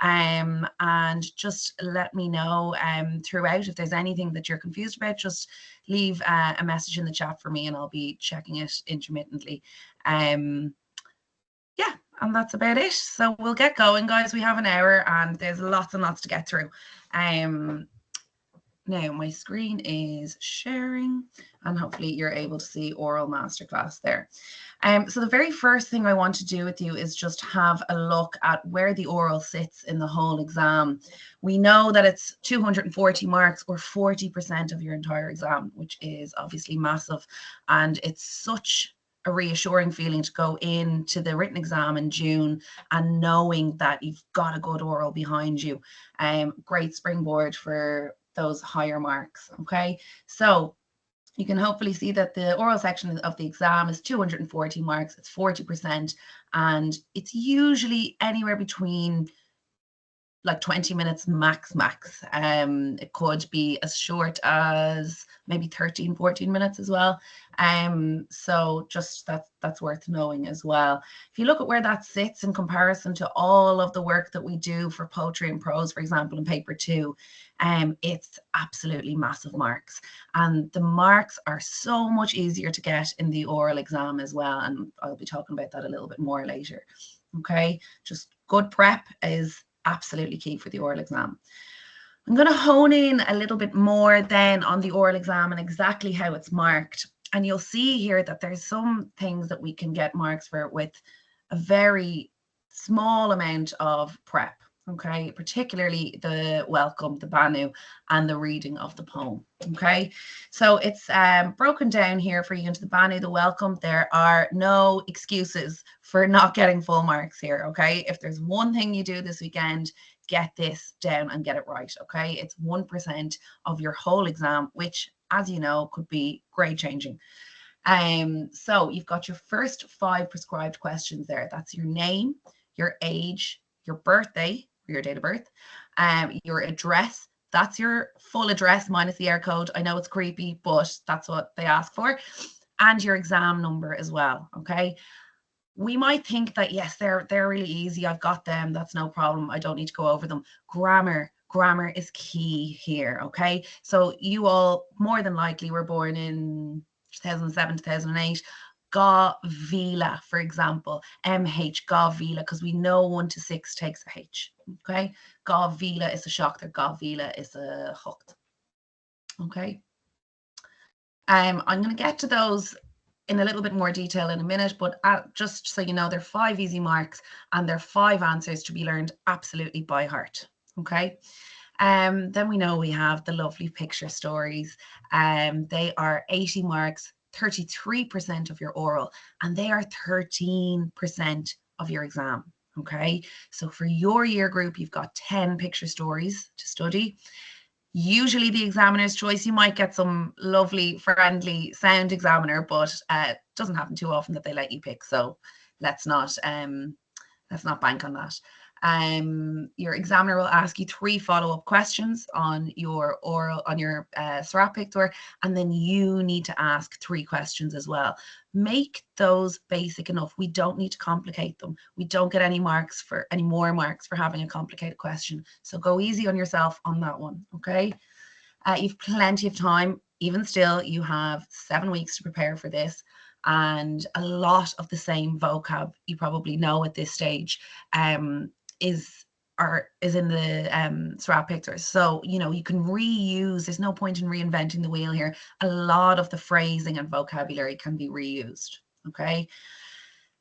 And just let me know throughout if there's anything that you're confused about. Just leave a message in the chat for me and I'll be checking it intermittently. Yeah, and that's about it. So we'll get going, guys. We have an hour and there's lots and lots to get through. Now my screen is sharing and hopefully you're able to see oral masterclass there. So the very first thing I want to do with you is just have a look at where the oral sits in the whole exam. We know that it's 240 marks or 40% of your entire exam, which is obviously massive. And it's such a reassuring feeling to go into the written exam in June and knowing that you've got a good oral behind you. Great springboard for those higher marks. Okay, so you can hopefully see that the oral section of the exam is 240 marks, it's 40%, and it's usually anywhere between like 20 minutes max. It could be as short as maybe 13, 14 minutes as well. So just that's worth knowing as well. If you look at where that sits in comparison to all of the work that we do for poetry and prose, for example, in paper 2, it's absolutely massive marks. And the marks are so much easier to get in the oral exam as well. And I'll be talking about that a little bit more later. Okay, just good prep is absolutely key for the oral exam. I'm going to hone in a little bit more then on the oral exam and exactly how it's marked. And you'll see here that there's some things that we can get marks for with a very small amount of prep. Okay, particularly the welcome, the banu, and the reading of the poem. Okay, so it's broken down here for you into the banu, the welcome. There are no excuses for not getting full marks here. Okay, if there's one thing you do this weekend, get this down and get it right. Okay, it's 1% of your whole exam, which, as you know, could be grade changing. So you've got your first 5 prescribed questions there. That's your name, your age, your birthday, your date of birth, your address. That's your full address minus the air code. I know it's creepy, but that's what they ask for. And your exam number as well. Okay. We might think that, yes, they're really easy. I've got them. That's no problem. I don't need to go over them. Grammar is key here. Okay. So you all more than likely were born in 2007, 2008. Ga vila, for example, MH, ga vila, because we know 1 to 6 takes a H. Okay, ga vila is a shock, there, ga vila is a hooked. Okay, I'm going to get to those in a little bit more detail in a minute, but just so you know, they're 5 easy marks and they're 5 answers to be learned absolutely by heart. Okay. Then we know we have the lovely picture stories. They are 80 marks. 33% of your oral, and they are 13% of your exam. Okay, so for your year group, you've got 10 picture stories to study. Usually the examiner's choice, you might get some lovely, friendly sound examiner, but it doesn't happen too often that they let you pick. So let's not bank on that. Your examiner will ask you 3 follow-up questions on your oral, on your SRAP picture, and then you need to ask 3 questions as well. Make those basic enough. We don't need to complicate them. We don't get any more marks for having a complicated question. So go easy on yourself on that one. Okay. You've plenty of time. Even still, you have 7 weeks to prepare for this. And a lot of the same vocab you probably know at this stage is in the SRAP pictures. So, you know, you can reuse, there's no point in reinventing the wheel here. A lot of the phrasing and vocabulary can be reused. Okay.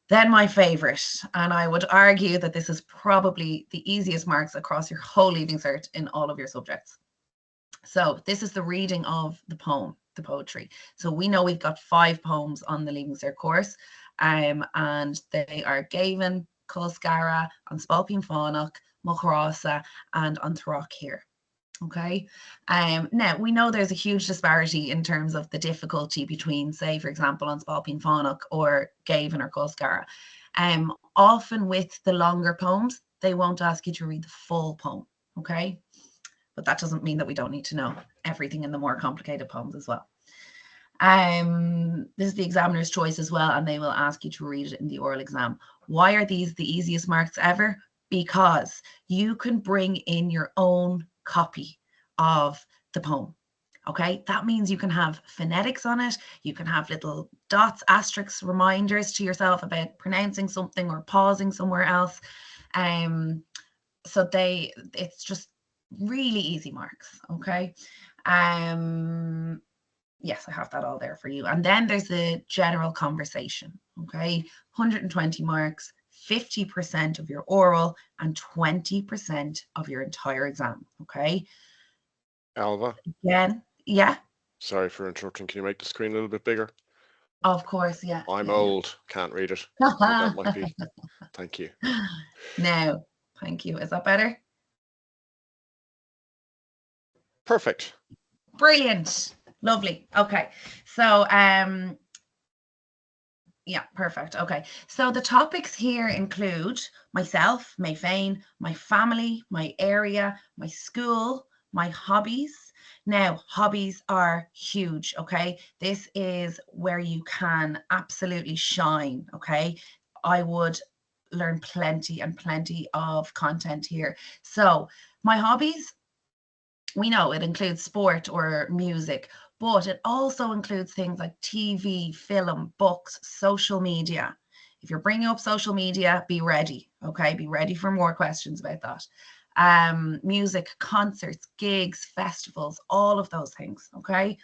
Then my favorite, and I would argue that this is probably the easiest marks across your whole Leaving Cert in all of your subjects. So this is the reading of the poem, the poetry. So we know we've got 5 poems on the Leaving Cert course, and they are Gavin, Colscara, on Spalpin Fánach, Mochrasa, and on Throck here. Okay. Now we know there's a huge disparity in terms of the difficulty between, say, for example, on Spalpin Fánach or Gavin or Colscara. Often with the longer poems, they won't ask you to read the full poem. Okay. But that doesn't mean that we don't need to know everything in the more complicated poems as well. This is the examiner's choice as well, and they will ask you to read it in the oral exam. Why are these the easiest marks ever? because you can bring in your own copy of the poem. Okay, that means you can have phonetics on it. You can have little dots, asterisks, reminders to yourself about pronouncing something or pausing somewhere else. So it's just really easy marks. Okay. Yes, I have that all there for you. And then there's the general conversation. Okay, 120 marks, 50% of your oral, and 20% of your entire exam. Okay. Ailbhe, Again, yeah. sorry for interrupting. Can you make the screen a little bit bigger? Of course, yeah. I'm Yeah, old, can't read it. So yeah. that might be. Thank you. No, thank you. Is that better? Perfect. Brilliant. Lovely. Okay. So, yeah, perfect. Okay. So the topics here include myself, Mayfain, my family, my area, my school, my hobbies. Now, hobbies are huge. Okay. This is where you can absolutely shine. Okay. I would learn plenty and plenty of content here. So, my hobbies, we know it includes sport or music, but it also includes things like TV, film, books, social media. If you're bringing up social media, be ready. Okay, be ready for more questions about that. Music, concerts, gigs, festivals, all of those things. Okay,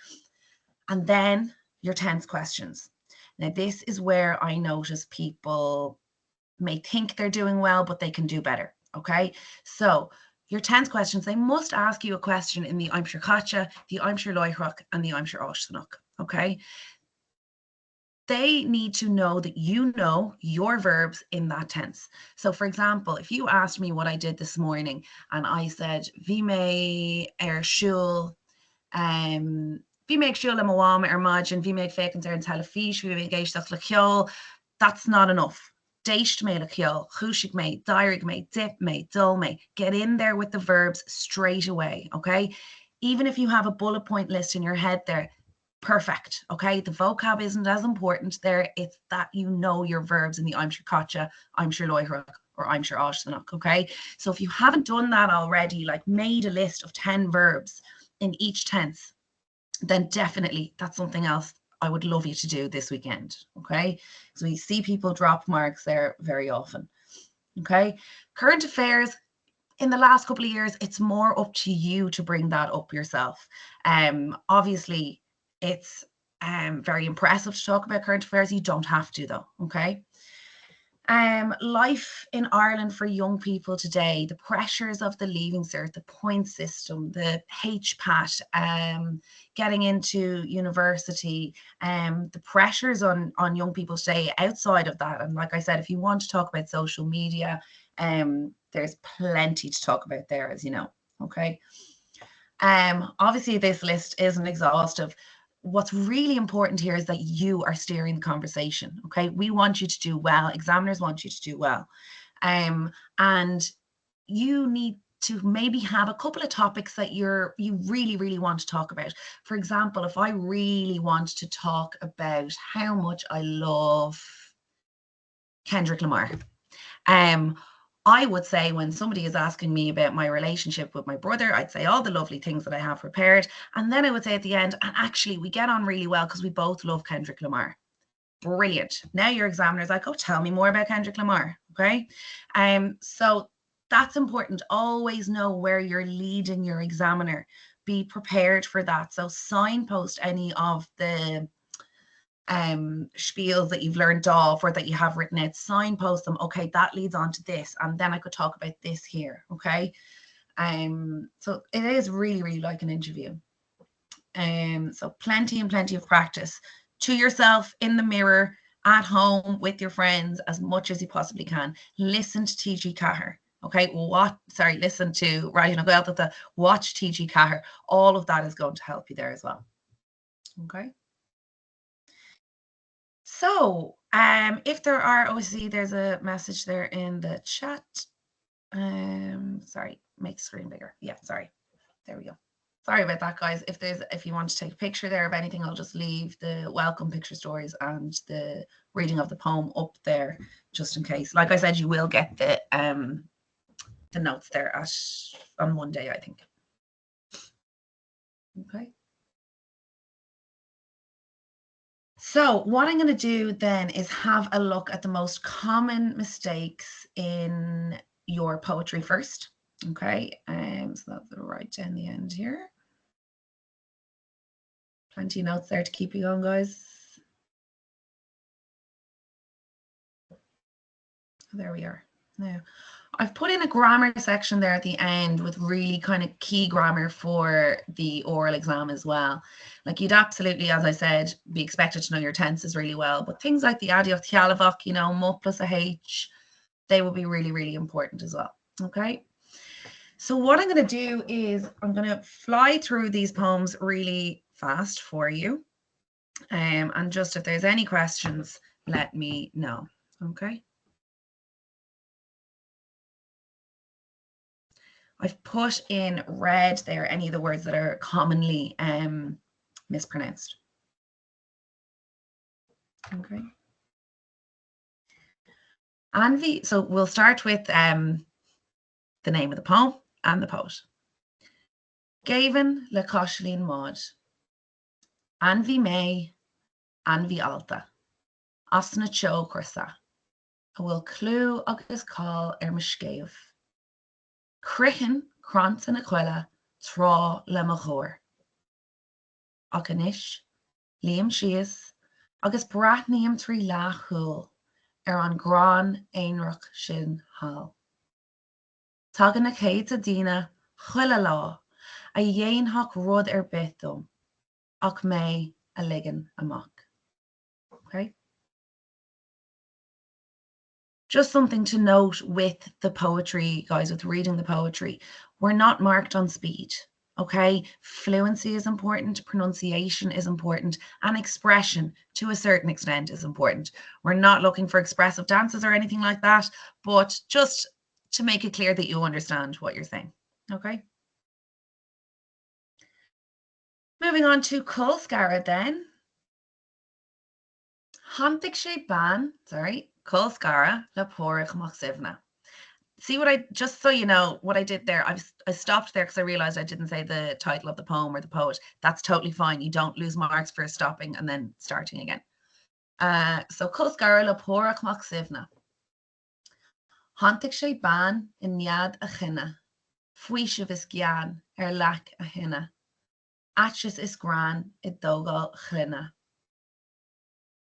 and then your tense questions. Now, this is where I notice people may think they're doing well, but they can do better. Okay. So your 10 questions, they must ask you a question in the I'm sure Katja, the I'm sure Loihrach, and the I'm sure Oshtanuk. Okay. They need to know that you know your verbs in that tense. So, for example, if you asked me what I did this morning and I said, Vime er shul, bhí méid siúil am bháim ar maidin, bhí méid fécinn ar an telefish, bhí méid géisteach le ceol, that's not enough. Déist mé le ceol, chúisig mé, dairig mé, dip mé, dul mé. Get in there with the verbs straight away, okay? Even if you have a bullet point list in your head there, perfect, okay? The vocab isn't as important there. It's that you know your verbs in the I'm sure Katja, I'm sure Loihrach, or I'm sure Oshtanach, okay? So if you haven't done that already, like made a list of 10 verbs in each tense, then definitely that's something else I would love you to do this weekend. Okay. So we see people drop marks there very often. Okay. Current affairs, in the last couple of years, it's more up to you to bring that up yourself. Obviously, it's very impressive to talk about current affairs. You don't have to, though. Okay. Life in Ireland for young people today, the pressures of the Leaving Cert, the point system, the HPAT, getting into university, the pressures on young people today outside of that. And like I said, if you want to talk about social media, there's plenty to talk about there, as you know. Okay. Obviously, this list isn't exhaustive. What's really important here is that you are steering the conversation. Okay, we want you to do well. Examiners want you to do well, and you need to maybe have a couple of topics that you really want to talk about. For example, if I really want to talk about how much I love Kendrick Lamar, I would say when somebody is asking me about my relationship with my brother, I'd say all the lovely things that I have prepared. And then I would say at the end, and actually we get on really well because we both love Kendrick Lamar. Brilliant. Now your examiner's like, oh, tell me more about Kendrick Lamar. Okay. So that's important. Always know where you're leading your examiner. Be prepared for that. So signpost any of the spiels that you've learned off or that you have written out, signpost them. Okay, that leads on to this, and then I could talk about this here. Okay, so it is really like an interview. So plenty and plenty of practice to yourself in the mirror, at home with your friends, as much as you possibly can. Listen to TG Cahir. Okay, listen to Ryan O'Gwelta, watch TG Cahir. All of that is going to help you there as well. Okay. So, if there are, obviously there's a message there in the chat. Sorry, make the screen bigger. Yeah, sorry. There we go. Sorry about that, guys. If you want to take a picture there of anything, I'll just leave the welcome picture stories and the reading of the poem up there, just in case. Like I said, you will get the the notes there on Monday, I think. Okay. So what I'm going to do then is have a look at the most common mistakes in your poetry first. Okay, so that's right down the end here. Plenty of notes there to keep you going, guys. There we are. Now, I've put in a grammar section there at the end with really kind of key grammar for the oral exam as well. Like you'd absolutely, as I said, be expected to know your tenses really well, but things like the adiach tialavach, you know, mu plus a H, they will be really, really important as well. Okay. So what I'm going to do is I'm going to fly through these poems really fast for you. And just if there's any questions, let me know. Okay. I've put in red there any of the words that are commonly mispronounced. Okay. Anvi, so we'll start with the name of the poem and the poet. Gavin le Coshlin Maud. Anvi May, Anvi Alta. Asna Cho Corsa. A will clue agus call Mishcave. Crichen cront in aquila tra le machor. Akanish, Liam Shias, agus bratniam trí lachul an gran einrach sin hall. Tagan na céid a dina chuile lá a dhéonhach rud bitum ach mé a ligan amach. Okay. Just something to note with the poetry, guys, with reading the poetry, we're not marked on speed. Okay, fluency is important, pronunciation is important, and expression to a certain extent is important. We're not looking for expressive dances or anything like that, but just to make it clear that you understand what you're saying. Okay. Moving on to Colscara then. Hantig sé ban, sorry, Colscara le porach machsivna. See what I, just so you know what I did there, I stopped there because I realized I didn't say the title of the poem or the poet. That's totally fine. You don't lose marks for stopping and then starting again. So Colscara le porach machsivna. Hantig sé ban in niad a chinna. Fuisha vis gian lac a hinna. Atchis is gran I dogal chlinna.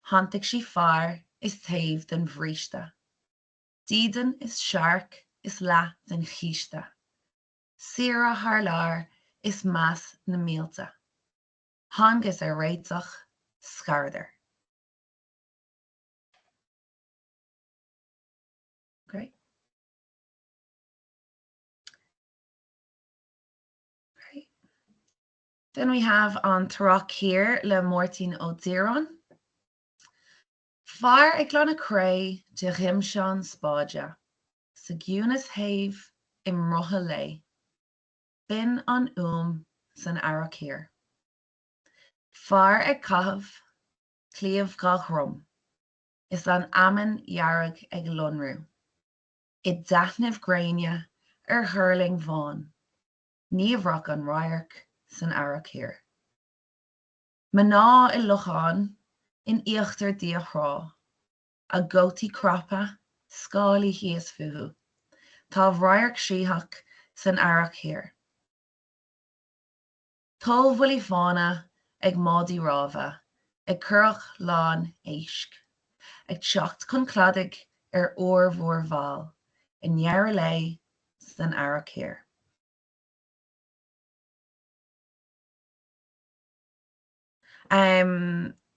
Hantig sí far is tave den vrishta. Dieden is shark is la den chiista. Sira harlar is mas na mielta. Hangus reitzach scarder. Okay. Great. Then we have on Tarok here le Mortin O'Diron. Far ag glonna cray de rimshan spaja. Segunas have im rohale. Bin on san arakir. Far ag kahav, cleav gachrum. Is an amen yarag ag lunru. Id dachniv grania hurling von. Nivrach an ryark san arakir. Mana I luchan in ichter diachrá. A goti crappa, scali hies fuhu. Tá ryark shihak san arak here. Tol vuli fauna ag modi rava, ag curach lán eisk. Ag chocht concladig or vor val, in yarrelay san arak here.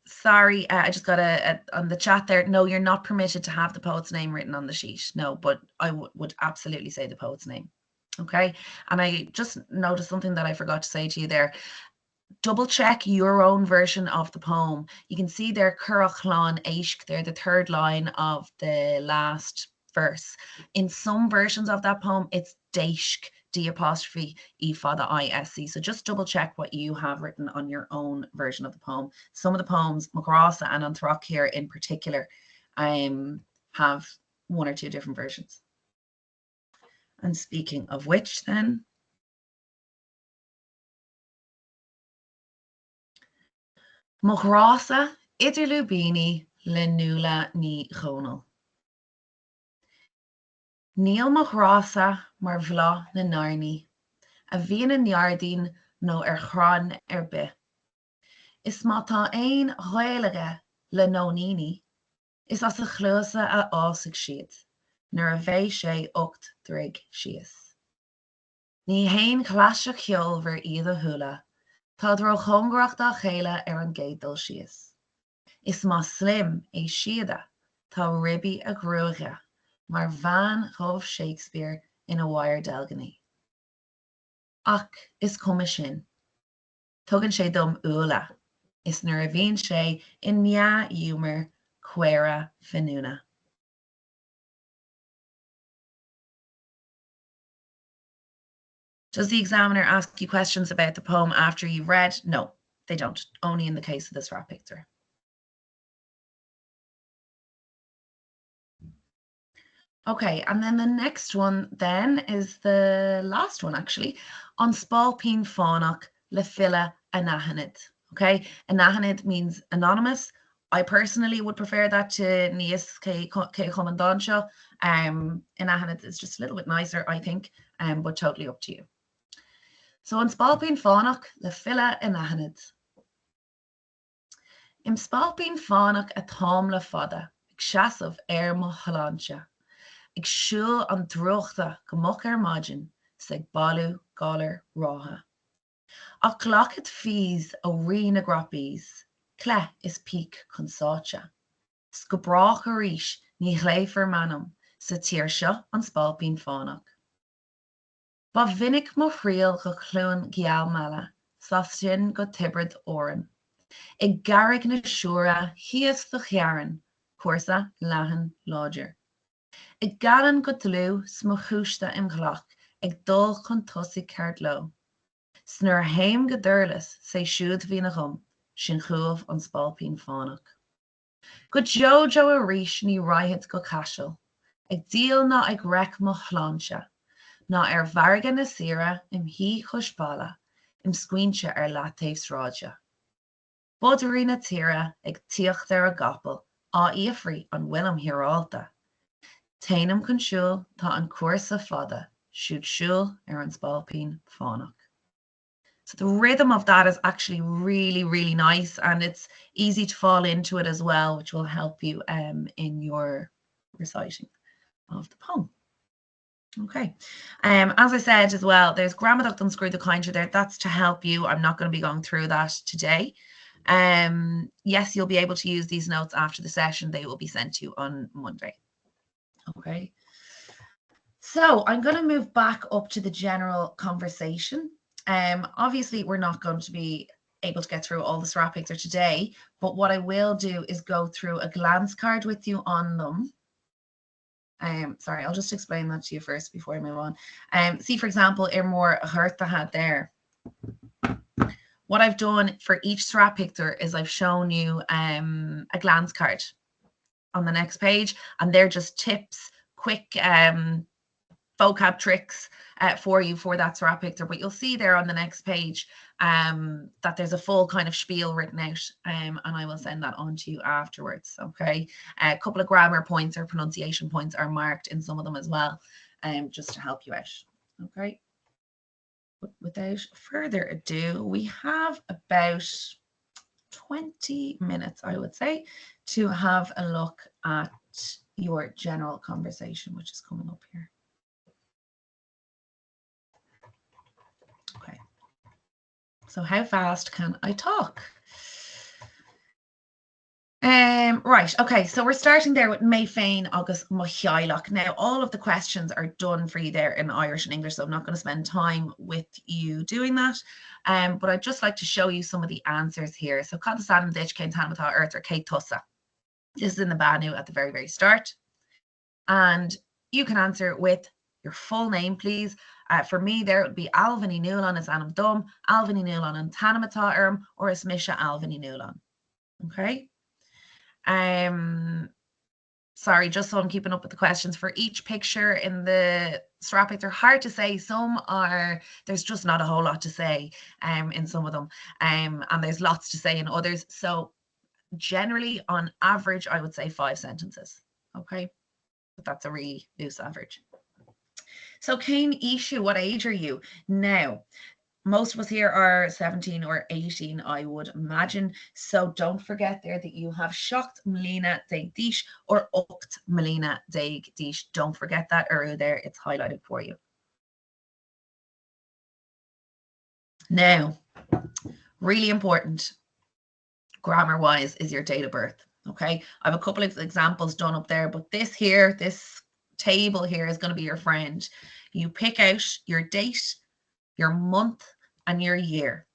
Sorry, I just got on the chat there. No, you're not permitted to have the poet's name written on the sheet. No, but I would absolutely say the poet's name. Okay. And I just noticed something that I forgot to say to you there. Double check your own version of the poem. You can see there, Curachlan Eishk, there, the third line of the last verse. In some versions of that poem, it's Deishk, D apostrophe E for the ISC. So just double check what you have written on your own version of the poem. Some of the poems, Magrasa and Anthrok here in particular, have one or two different versions. And speaking of which then, Mochrasa idirlubini le nula ni chonal. Níl Mochrasa mar bhla na narni, a bhíon an neardín nó chran bith. Is má tá aon ghaeilge le nóníní, is as a chluasa a ásaigh siad, nuair a bheidh sé 8 drig síos. Ní haon chláiste cheol bhar iad a thula, tá dro chongracht a chéile an gédal síos. Is má slim é siada, tá ribí a grúige, mar bhean chomh Shakespeare ina bhair delganí. Ach is cuma sin. Tugann sé dom úla, is nuair a bhíonn sé in mea humor cuéire fanúna. Does the examiner ask you questions about the poem after you've read? No, they don't, only in the case of this rat picture. Okay, and then the next one then is the last one actually, on spalpín fánach le fila anahanid. Okay, anahanid means anonymous. I personally would prefer that to níos cé comandantia. Anahanid is just a little bit nicer, I think, but totally up to you. So on spalpín fánach le fila anahanid. Im spalpín fánach a tám le fada, ag seasamh mo chalanse. Ag siúil an drochta go muc maidin sa balú galar rátha. Ach glacad fís ó rí na gropís, cle is píc chun sáte. Go brach a ríis ní chléifar manam sa tír seo an spalpín fánach. Ba vinnic mo chrial go clún gial mala, sa sin go tibrad oran. Ag garrig na siúra hias do chearan, cuasa lehan láidir. Ag galan go dlú smo chúiste im ghlach, ag dul chun tosaigh ceart lo. Snuair haim go dúrlas sé siúd bhí na chum, sin chuamh an spalpín fánach. Go Jojo a ríis ní raithid go caiisiil, ag díal ná ag rec mo chláinse, ná bhargan na sira im hí chuspála, im scuinte leataobh sráide. Budarí na tíre ag tíocht a gapal, á íofrí an bhfuilm hiarálta. Tainam chun siúl tá an cuasa fada, siúd siúl an spalpín fánach. So the rhythm of that is actually really, really nice, and it's easy to fall into it as well, which will help you in your reciting of the poem. Okay. As I said as well, there's Gramadach and Screw the Cointer there. That's to help you. I'm not going to be going through that today. Yes, you'll be able to use these notes after the session. They will be sent to you on Monday. Okay. So I'm going to move back up to the general conversation. Obviously, we're not going to be able to get through all the scrap picture today, but what I will do is go through a glance card with you on them. Sorry, I'll just explain that to you first before I move on. See, for example, more hurt the hat there. What I've done for each scrap picture is I've shown you a glance card on the next page, and they're just tips, quick vocab tricks for you for that scrap picture. But you'll see there on the next page that there's a full kind of spiel written out, and I will send that on to you afterwards. Okay, a couple of grammar points or pronunciation points are marked in some of them as well, just to help you out. Okay, but without further ado, we have about 20 minutes, I would say, to have a look at your general conversation, which is coming up here. Okay, so how fast can I talk? Right, okay, so we're starting there with May Féin agus Mo Cheailach. Now, all of the questions are done for you there in Irish and English, so I'm not going to spend time with you doing that. But I'd just like to show you some of the answers here. So, Cad Adam Ditch, Kate Tanmatha Earth, or Kate Tussa. This is in the Banu at the very, very start. And you can answer with your full name, please. For me, there would be Ailbhe Nolan is Anam Dum, Ailbhe Nolan and Tanamata Erm, or is Misha Ailbhe Nolan. Okay. Sorry, just so I'm keeping up with the questions, for each picture in the strapic. They're hard to say. Some are, there's just not a whole lot to say in some of them. And there's lots to say in others. So generally, on average, I would say 5 sentences. Okay. But that's a really loose average. So Cain Ishu, what age are you? Now, most of us here are 17 or 18, I would imagine. So don't forget there that you have shocked Melina Deig Dish or Ucht Melina Deig Dish. Don't forget that arrow there. It's highlighted for you. Now, really important, grammar-wise, is your date of birth. Okay, I have a couple of examples done up there, but this here, this table here is going to be your friend. You pick out your date, your month, and your year.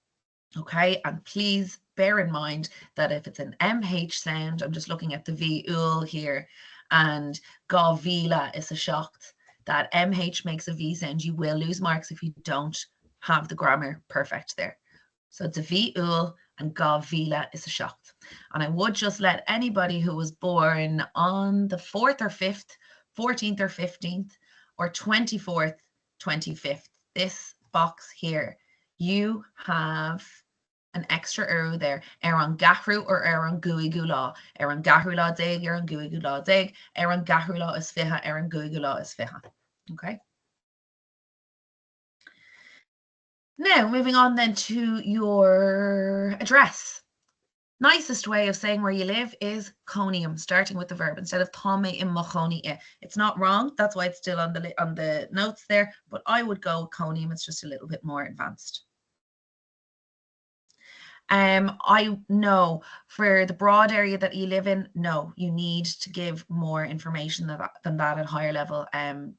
Okay, and please bear in mind that if it's an MH sound, I'm just looking at the V-ul here, and Gavila is a shocked, that MH makes a V sound. You will lose marks if you don't have the grammar perfect there. So it's a V-ul and Gavila is a shocked. And I would just let anybody who was born on the 4th or 5th, 14th or 15th, or 24th, 25th, this box here, you have an extra arrow there. Aaron Gahru or Aaron Gui Gula. Aaron Gahru la dig, Aaron Gui Gula dig. Aaron Gahru la is fiha, Aaron Gui Gula is fiha. Okay. Now, moving on then to your address. Nicest way of saying where you live is conium, starting with the verb instead of tome in machoni. It's not wrong. That's why it's still on the notes there. But I would go conium. It's just a little bit more advanced. I know for the broad area that you live in, no, you need to give more information than that at higher level,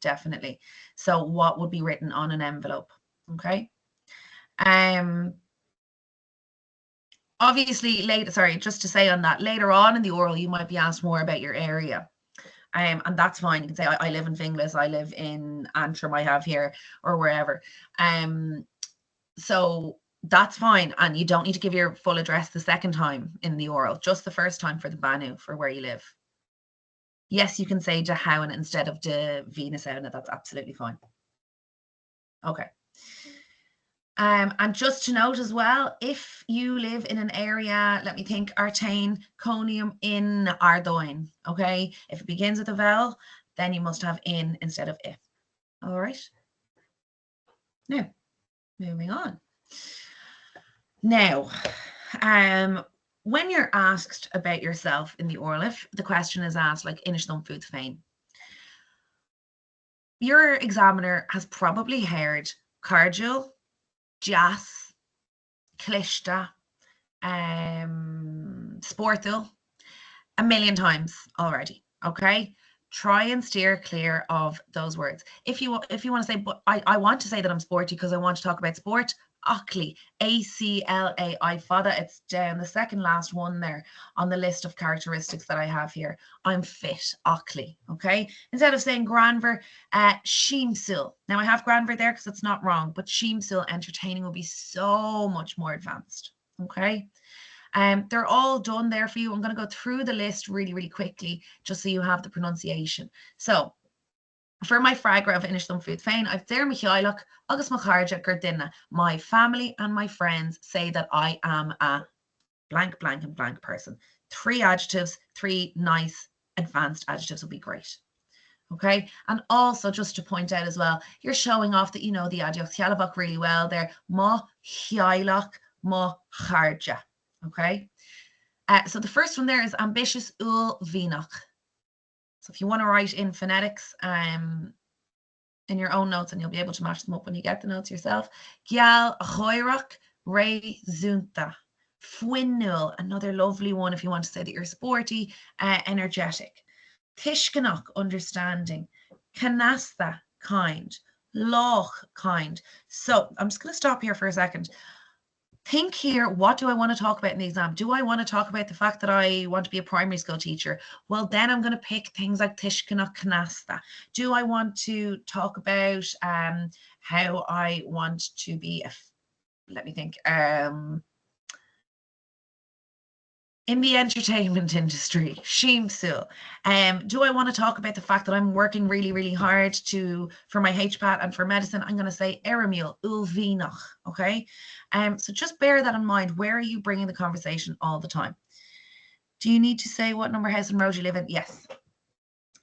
definitely. So what would be written on an envelope, okay? Obviously, just to say on that, later on in the oral, you might be asked more about your area. And that's fine. You can say, I live in Finglas, I live in Antrim, I have here, or wherever. So that's fine. And you don't need to give your full address the second time in the oral, just the first time for the Banu, for where you live. Yes, you can say de Howen instead of de Venushauna. That's absolutely fine. Okay. And just to note as well, if you live in an area, let me think, Artane, Conium, in Ardoin, okay? If it begins with a vowel, then you must have in instead of if. All right. Now, moving on. Now, when you're asked about yourself in the oral, if the question is asked like Inish Dom Food Fain, your examiner has probably heard Cardul, Jas, Clishta, Sportul a million times already. Okay, try and steer clear of those words. If you want to say, but I want to say that I'm sporty because I want to talk about sport. Acla, A-C-L-A-I, fada. It's down the second last one there on the list of characteristics that I have here. I'm fit, acla. Okay, instead of saying granver, sheemsil. Now I have granver there because it's not wrong, but sheemsil, entertaining, will be so much more advanced. Okay. They're all done there for you. I'm going to go through the list really, really quickly, just so you have the pronunciation. So, for my fragra of Inish Dom Food Fain, I've there Michaelach, August Macharja Gerdina. My family and my friends say that I am a blank, blank, and blank person. 3 adjectives, 3 nice, advanced adjectives will be great. Okay, and also just to point out as well, you're showing off that you know the adjective Chialavach really well there. Ma Chialach, Ma Charja. Okay, so the first one there is ambitious ul vinach. So if you want to write in phonetics in your own notes, and you'll be able to match them up when you get the notes yourself. Gial choirach re zunta. Fwinul, another lovely one if you want to say that you're sporty, energetic. Tishkanach, understanding. Canasta, kind. Loch, kind. So I'm just going to stop here for a second. Think here, what do I want to talk about in the exam? Do I want to talk about the fact that I want to be a primary school teacher? Well, then I'm going to pick things like Tishkanach Canasta. Do I want to talk about how I want to be, let me think, in the entertainment industry, Shimsul. Do I want to talk about the fact that I'm working really, really hard for my HPAT and for medicine? I'm going to say Eramil Ulvinach. Okay. So just bear that in mind. Where are you bringing the conversation all the time? Do you need to say what number house and road you live in? Yes.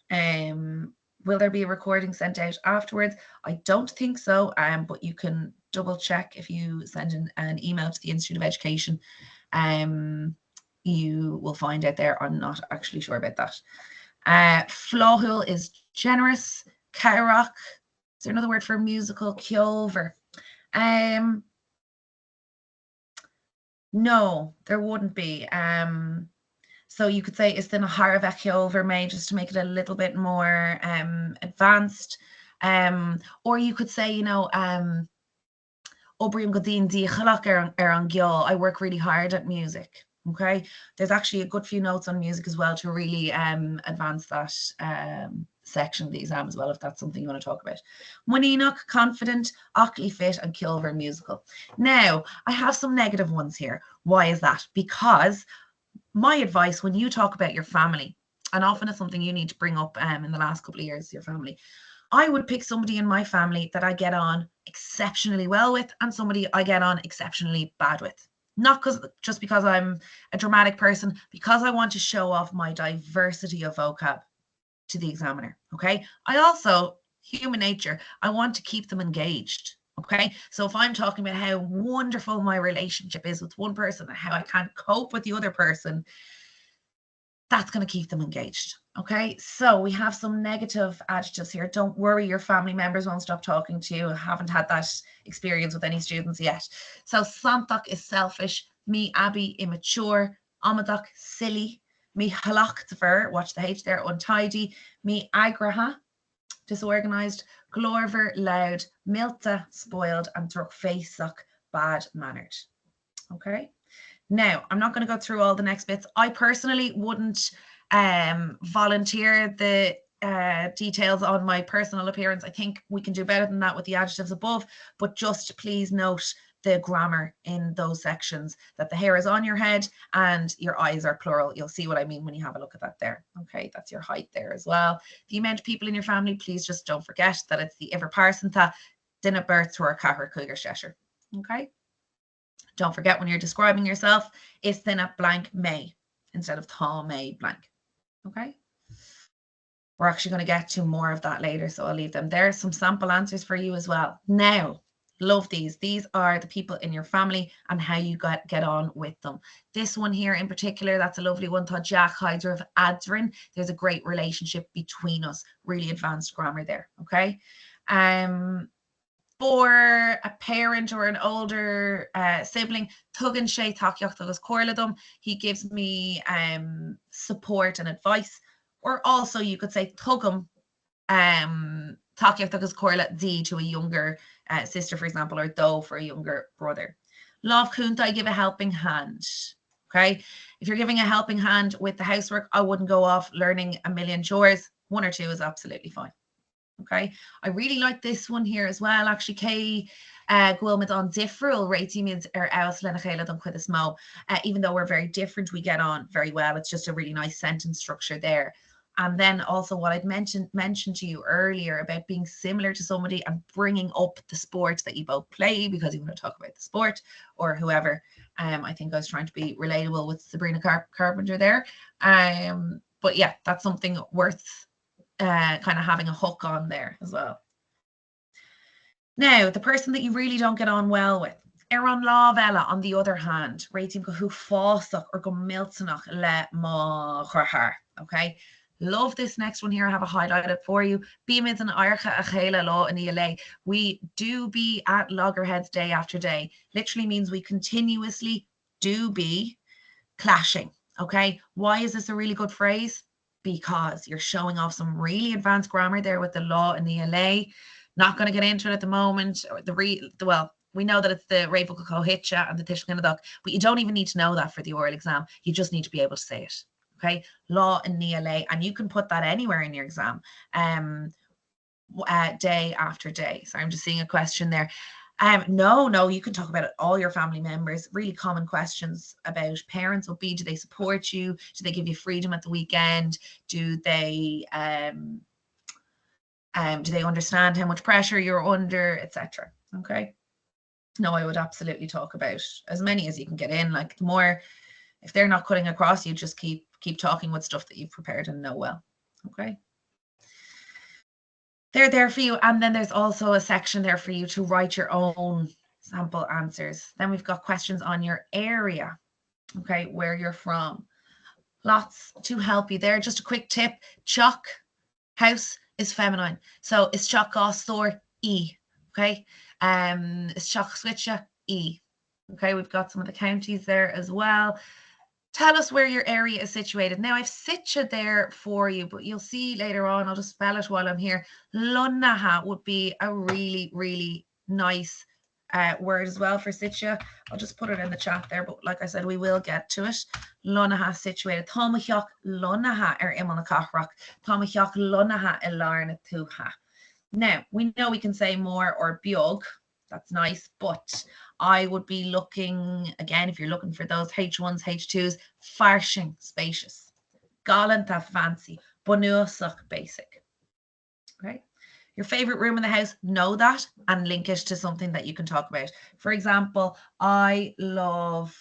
Will there be a recording sent out afterwards? I don't think so. But you can double check if you send an email to the Institute of Education. You will find out there. I'm not actually sure about that. Flohul is generous. Kairach. Is there another word for musical? Kjolver. No, there wouldn't be. So you could say it's in a Harvech over May, just to make it a little bit more advanced. Or you could say, Obrium Godin di Chalak an Gyal. I work really hard at music. Okay. There's actually a good few notes on music as well to really advance that section of the exam as well, if that's something you want to talk about. Muninoch, confident, Ockley fit, and Kilver musical. Now, I have some negative ones here. Why is that? Because my advice when you talk about your family, and often it's something you need to bring up in the last couple of years, your family, I would pick somebody in my family that I get on exceptionally well with and somebody I get on exceptionally bad with. Not just because I'm a dramatic person, because I want to show off my diversity of vocab to the examiner. Okay. I also, human nature, I want to keep them engaged. Okay. So if I'm talking about how wonderful my relationship is with one person and how I can't cope with the other person, that's going to keep them engaged. Okay. So we have some negative adjectives here. Don't worry, your family members won't stop talking to you. I haven't had that experience with any students yet. So Santak is selfish. Me Abby, immature. Amadak, silly. Me halak, watch the H there, untidy. Me agraha, disorganized. Glorver, loud. Milta, spoiled. And Turkfesak, bad mannered. Okay. Now, I'm not going to go through all the next bits. I personally wouldn't volunteer the details on my personal appearance. I think we can do better than that with the adjectives above, but just please note the grammar in those sections, that the hair is on your head and your eyes are plural. You'll see what I mean when you have a look at that there. Okay, that's your height there as well. The amount of people in your family, please just don't forget that it's the ever parsanta dinner birth to our kahar cougar shesher. Okay. Don't forget when you're describing yourself, it's then a blank may instead of tha may blank. Okay. We're actually going to get to more of that later, so I'll leave them there. Some sample answers for you as well. Now, love these. These are the people in your family and how you get on with them. This one here in particular, that's a lovely one. Jack Hyder of Adrin. There's a great relationship between us. Really advanced grammar there. Okay. For a parent or an older sibling, tugan sé takeocht agus cóirladum, he gives me support and advice. Or also you could say tugam takeocht agus cóirla D to a younger sister, for example, or do for a younger brother. Love kunta, I give a helping hand. Okay, if you're giving a helping hand with the housework, I wouldn't go off learning a million chores. One or two is absolutely fine. Okay, I really like this one here as well. Actually, Kay Gwilmid on different ratings are out even though we're very different, we get on very well. It's just a really nice sentence structure there. And then also what I'd mentioned to you earlier about being similar to somebody and bringing up the sport that you both play because you want to talk about the sport or whoever. I think I was trying to be relatable with Sabrina Carpenter there. But yeah, that's something worth kind of having a hook on there as well. Now, the person that you really don't get on well with. Aaron Lavella, on the other hand, rating go who fásach or go miltanach le ma chorhar. Okay. Love this next one here. I have a highlighted for you. Beamids and Ircha Achela Law in ELA. We do be at loggerheads day after day. Literally means we continuously do be clashing. Okay. Why is this a really good phrase? Because you're showing off some really advanced grammar there with the law and the ELA. Not going to get into it at the moment. Well, we know that it's the Revoca Kohitcha and the Tishkinadok, but you don't even need to know that for the oral exam. You just need to be able to say it. Okay, law and ELA, and you can put that anywhere in your exam, day after day. So I'm just seeing a question there. No, you can talk about it, all your family members. Really common questions about parents would be, do they support you? Do they give you freedom at the weekend? Do they understand how much pressure you're under, etc. Okay. No, I would absolutely talk about as many as you can get in. Like, the more, if they're not cutting across, you just keep talking with stuff that you've prepared and know well. Okay. They're there for you. And then there's also a section there for you to write your own sample answers. Then we've got questions on your area, okay, where you're from. Lots to help you there. Just a quick tip, Chalk house is feminine. So is Chalk Store E, okay? Is Chalk Switcha E, okay? We've got some of the counties there as well. Tell us where your area is situated. Now, I've Sitcha there for you, but you'll see later on, I'll just spell it while I'm here. Lunnaha would be a really, really nice word as well for Sitcha. I'll just put it in the chat there, but like I said, we will get to it. Lunnaha situated. Thomachioch Lunnaha Imana Cachrock. Thomachioch Lunnaha Ilarna Tuha. Now, we know we can say more or biog. That's nice, but I would be looking, again, if you're looking for those H1s, H2s, farshing, spacious. Galanta fancy, bonuosach basic. Okay. Your favorite room in the house, know that and link it to something that you can talk about. For example, I love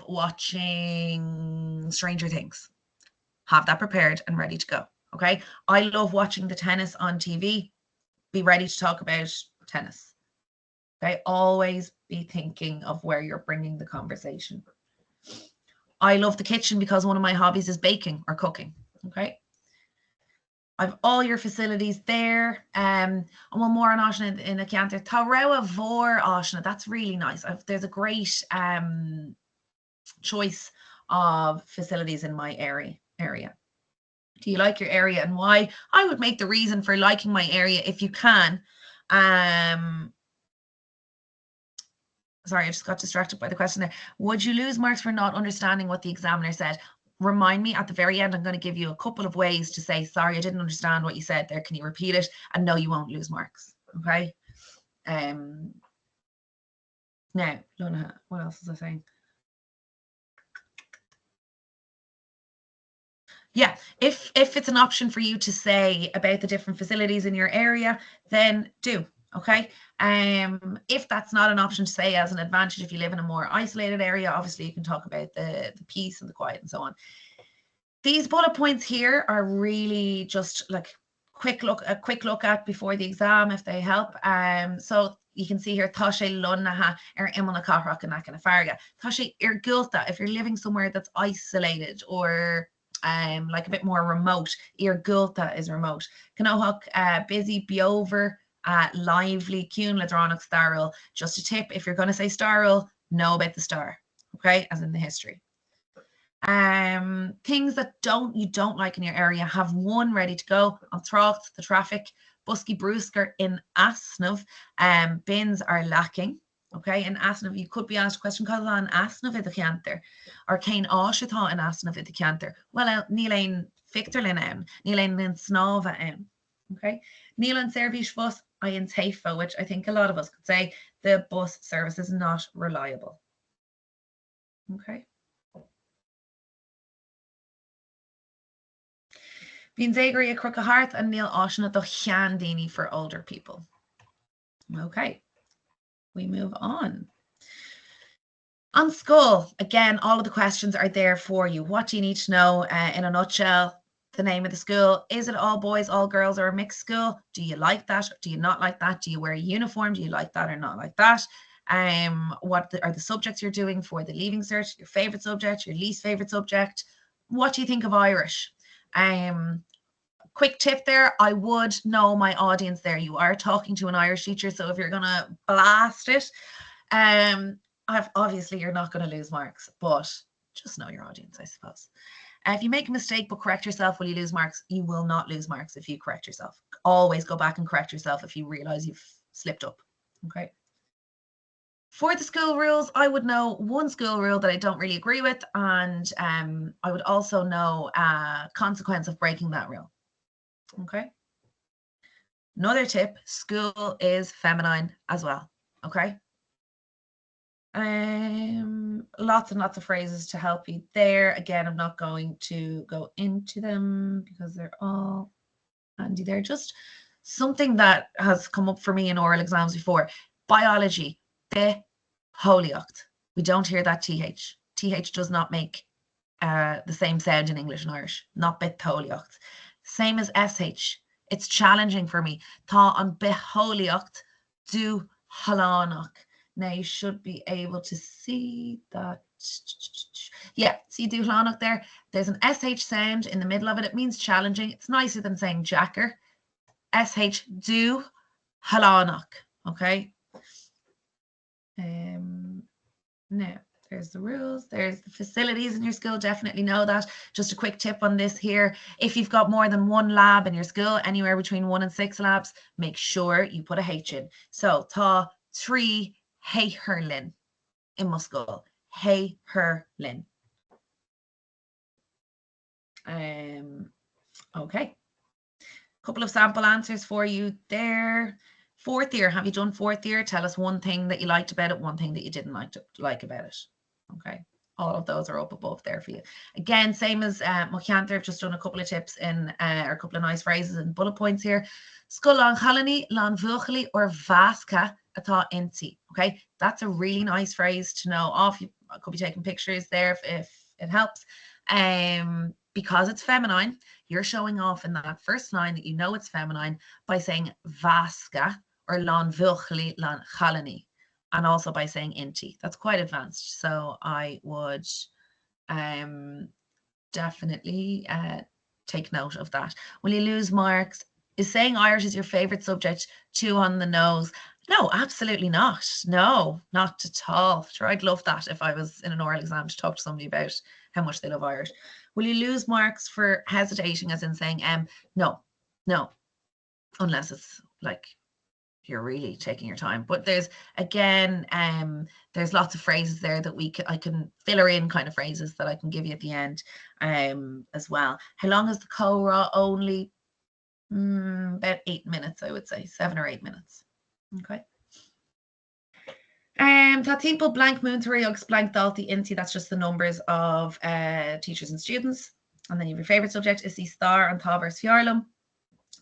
watching Stranger Things. Have that prepared and ready to go. Okay. I love watching the tennis on TV. Be ready to talk about tennis. Okay. Always be thinking of where you're bringing the conversation. I love the kitchen because one of my hobbies is baking or cooking. Okay. I've all your facilities there. And one more on Ashna in a canter. Tarewa vor Ashna. That's really nice. There's a great choice of facilities in my area. Do you like your area and why? I would make the reason for liking my area, if you can. Sorry, I just got distracted by the question there. Would you lose marks for not understanding what the examiner said? Remind me at the very end. I'm going to give you a couple of ways to say, sorry, I didn't understand what you said there. Can you repeat it? And no, you won't lose marks. Okay. Now, Luna, what else was I saying? Yeah, if it's an option for you to say about the different facilities in your area, then do. Okay. If that's not an option to say as an advantage, if you live in a more isolated area, obviously you can talk about the peace and the quiet and so on. These bullet points here are really just like a quick look at before the exam if they help. So you can see here, Tashe Lunnaha Imana Cachrock and Nakana Farga. Tashe Irgulta, if you're living somewhere that's isolated or like a bit more remote, Irgulta is remote. Canohawk busy Biover lively Cune Ladronach Starl. Just a tip, if you're going to say Starl, know about the star, okay, as in the history. Things that you don't like in your area, have one ready to go. On Throcht, the traffic, Busky Brewsker in Asnov, bins are lacking. Okay, in Asnov, you could be asked a question called on Asnov the canter, or Kane Ashita in Asnov the canter. Well, Nilain Ficterlin Nilain Snova Okay, Nilan Service bus I in Tafo, which I think a lot of us could say the bus service is not reliable. Okay. Bhíonn Zagri a Crook Hearth and Neil Oshna the Chandini for older people. Okay, we move on. On school, again, all of the questions are there for you. What do you need to know in a nutshell? The name of the school. Is it all boys, all girls, or a mixed school? Do you like that? Do you not like that? Do you wear a uniform? Do you like that or not like that? What are the subjects you're doing for the Leaving Cert? Your favorite subject, your least favorite subject? What do you think of Irish? Quick tip there, I would know my audience there. You are talking to an Irish teacher, so if you're going to blast it, obviously you're not going to lose marks, but just know your audience, I suppose. If you make a mistake but correct yourself, will you lose marks? You will not lose marks if you correct yourself. Always go back and correct yourself if you realize you've slipped up. Okay. For the school rules, I would know one school rule that I don't really agree with, and I would also know a consequence of breaking that rule. Okay. Another tip, school is feminine as well, okay? Lots and lots of phrases to help you there. Again, I'm not going to go into them because they're all handy there. Just something that has come up for me in oral exams before. Biology, beholiocht. We don't hear that th. Th does not make the same sound in English and Irish. Not beholiocht. Same as sh. It's challenging for me. Tá an beholiocht dú halánach. Now you should be able to see that. Yeah, see dú halánach there? There's an sh sound in the middle of it. It means challenging. It's nicer than saying jacker. Sh dú halánach. Okay. Now, there's the rules, there's the facilities in your school, definitely know that. Just a quick tip on this here. If you've got more than one lab in your school, anywhere between 1 and 6 labs, make sure you put a H in. So, tá 3 héherlin in my school. Héherlin. Okay. Couple of sample answers for you there. 4th year, have you done 4th year? Tell us one thing that you liked about it, one thing that you didn't like about it. Okay, all of those are up above there for you. Again, same as Mochianther, I've just done a couple of tips in, or a couple of nice phrases and bullet points here. Scoil an chalani, lan vuchali, or vaska atá inti. Okay, that's a really nice phrase to know off. You could be taking pictures there if it helps. Because it's feminine, you're showing off in that first line that you know it's feminine by saying vaska or lan vuchali, lan chalani. And also by saying inti. That's quite advanced. So I would definitely take note of that. Will you lose marks? Is saying Irish is your favorite subject too on the nose? No, absolutely not. No, not at all. Sure, I'd love that if I was in an oral exam to talk to somebody about how much they love Irish. Will you lose marks for hesitating, as in saying no, unless it's like you're really taking your time. But there's, again, there's lots of phrases there that I can filler in kind of phrases that I can give you at the end as well. How long is the Cora? Only about 8 minutes, I would say, 7 or 8 minutes. Okay. Tá timp blank moon agus blank dalti inti, that's just the numbers of teachers and students. And then you have your favorite subject is the star and tavers fiarlum.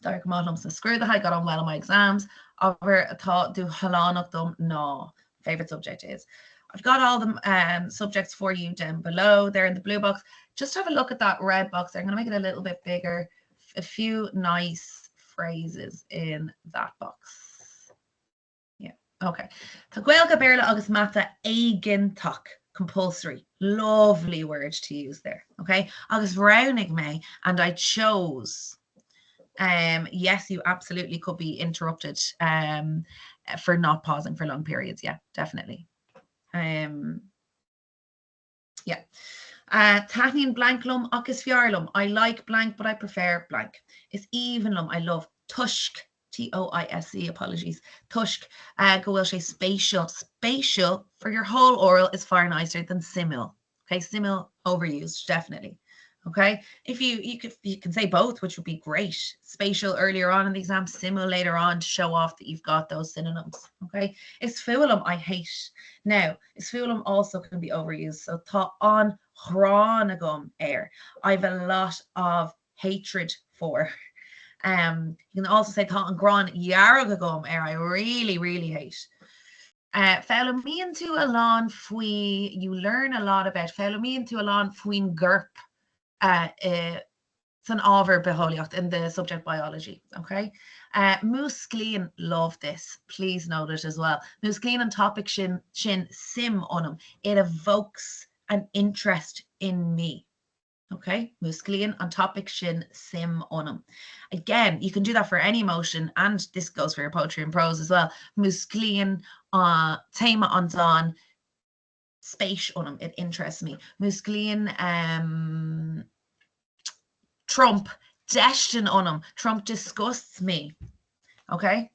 Dar gomalums na screw the I got on well on my exams. Over atá do halánach dom no. Favorite subject is. I've got all the subjects for you down below there in the blue box. Just have a look at that red box there. I'm going to make it a little bit bigger. A few nice phrases in that box. Yeah, okay. Tá Gaeilge béarla agus mata éigintach, compulsory. Lovely word to use there. Okay. Agus raunig me, and I chose. Yes, you absolutely could be interrupted for not pausing for long periods. Yeah, definitely. Yeah. Tahnin blanklum agus fiarlum. I like blank, but I prefer blank. It's evenlum. I love tusk. T-O-I-S-E, apologies. Tusk. Go will say spatial. Spatial for your whole oral is far nicer than simul. Okay, simul overused, definitely. Okay, if you can say both, which would be great. Spatial earlier on in the exam, simul later on to show off that you've got those synonyms. Okay, isfuilum I hate. Now, isfuilum also can be overused. So tá an chranagum air. I've a lot of hatred for. You can also say tá an gran yaragagum air. I really, really hate. Felumíon tú a lán fui, you learn a lot about felumíon tú a lán fuin gurp. It's an over beholiocht in the subject biology. Okay. Musclean, love this. Please note it as well. Musclean and topic shin sim onum. It evokes an interest in me. Okay. Musclean and topic shin sim onum. Again, you can do that for any emotion, and this goes for your poetry and prose as well. Musclean tema on don. Space on them, it interests me. Musclean Trump, destin on him. Trump disgusts me. Okay.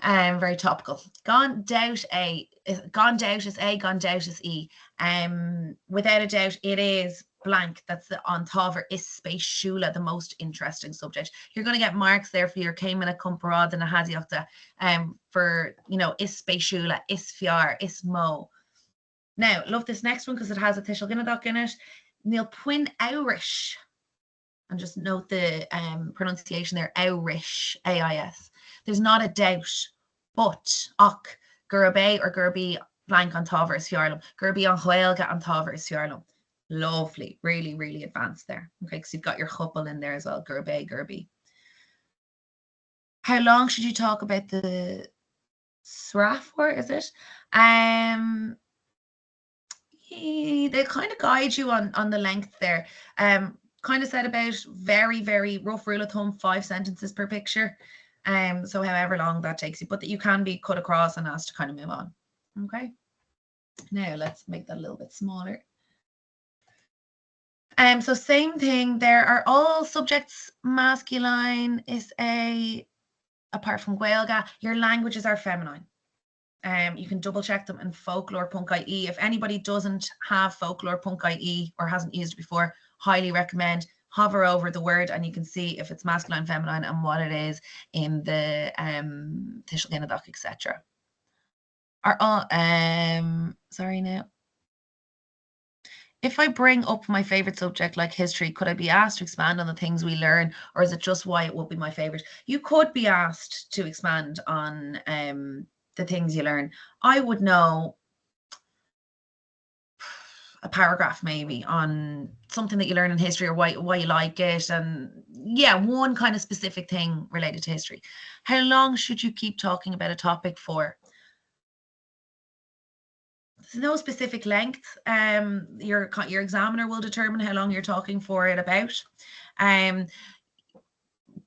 Very topical. Gone doubt A. Gone doubt is A, gone doubt is E. Without a doubt, it is blank. That's the on tábhar is spéisiúla, the most interesting subject. You're going to get marks there for your céim a cumparad and a hadiachta for, you know, is spéisiúla, is fiar, is mó. Now, love this next one because it has a Tishel Ginnadoc in it. Níl puin Irish. And just note the pronunciation there, Irish, A-I-S. There's not a doubt, but och, gurbe or gurbi blank on tábhar is fiarlam. Gurbi on Gaeilge on tábhar is fiarlam. Lovely, really, really advanced there. Okay, because you've got your chupel in there as well, gurbe, gurbi. How long should you talk about the sraf for, is it? They kind of guide you on the length there. Kind of said about very, very rough rule of thumb, 5 sentences per picture. So however long that takes you, but that you can be cut across and asked to kind of move on. Okay. Now let's make that a little bit smaller. So same thing. There are all subjects masculine is a, apart from Gaeilge, your languages are feminine. You can double check them in folklore.ie. If anybody doesn't have folklore.ie or hasn't used it before, highly recommend. Hover over the word and you can see if it's masculine, feminine, and what it is in the Tishel Ginnadoc, etc. Are all sorry now. If I bring up my favorite subject like history, could I be asked to expand on the things we learn, or is it just why it would be my favorite? You could be asked to expand on the things you learn. I would know a paragraph maybe on something that you learn in history or why you like it, and yeah, one kind of specific thing related to history. How long should you keep talking about a topic for? There's no specific length. Your examiner will determine how long you're talking for it about.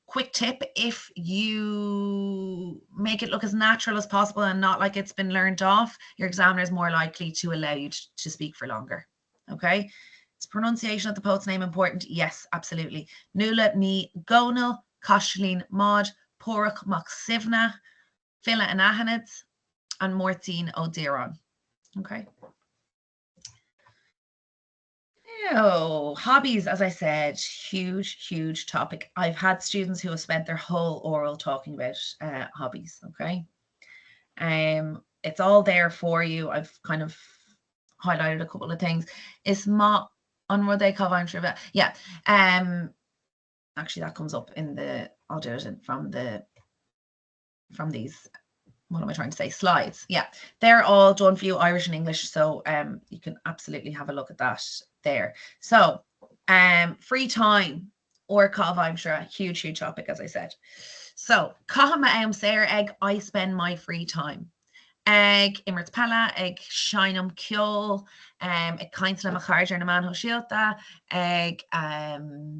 Quick tip, if you make it look as natural as possible and not like it's been learned off, your examiner is more likely to allow you to speak for longer. Okay. Is pronunciation of the poet's name important? Yes, absolutely. Nula ni gonal, Coshlin Maud, Porach Moxivna, Fila and Ahanid, and Mortine O'Deron. Okay. Oh, hobbies, as I said, huge topic. I've had students who have spent their whole oral talking about hobbies. Okay. It's all there for you. I've kind of highlighted a couple of things. It's not on what they call yeah. Actually that comes up in the, I'll do it from these, what am I trying to say, slides. Yeah, they're all done for you, Irish and English, so you can absolutely have a look at that there. So free time or I'm sure huge topic, as I said. So egg, I spend my free time. Ag immert pella, ag shinum kiol, ag kaintla macharger na man ho shielta, ag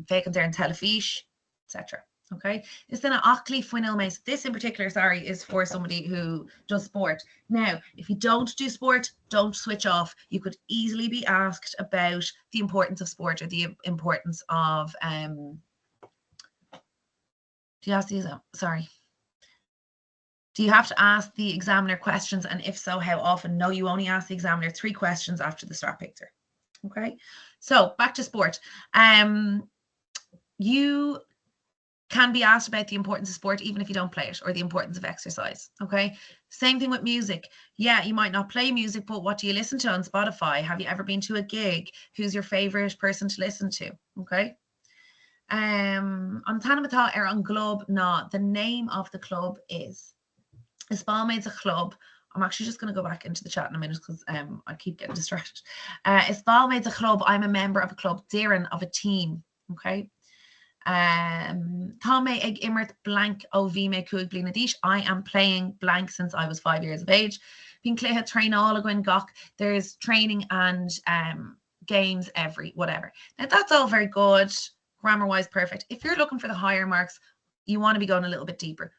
vacant there in telefish, etc. Okay, it's then an achli fuinil. This in particular, sorry, is for somebody who does sport. Now, if you don't do sport, don't switch off. You could easily be asked about the importance of sport or the importance of do you ask these? Sorry. Do you have to ask the examiner questions? And if so, how often? No, you only ask the examiner 3 questions after the start picture. Okay, so back to sport. You can be asked about the importance of sport even if you don't play it, or the importance of exercise. Okay, same thing with music. Yeah, you might not play music, but what do you listen to on Spotify? Have you ever been to a gig? Who's your favorite person to listen to? Okay. On Tanamata or on Globe, no, the name of the club is Isbalmaid's a club. I'm actually just going to go back into the chat in a minute because I keep getting distracted. Isbalmaid's a club. I'm a member of a club. Darren of a team. Okay. Tame eg immert blank o vime kuig blinadish. I am playing blank since I was 5 years of age. Being clear train all again gok. There's training and games every whatever. Now that's all very good. Grammar wise, perfect. If you're looking for the higher marks, you want to be going a little bit deeper.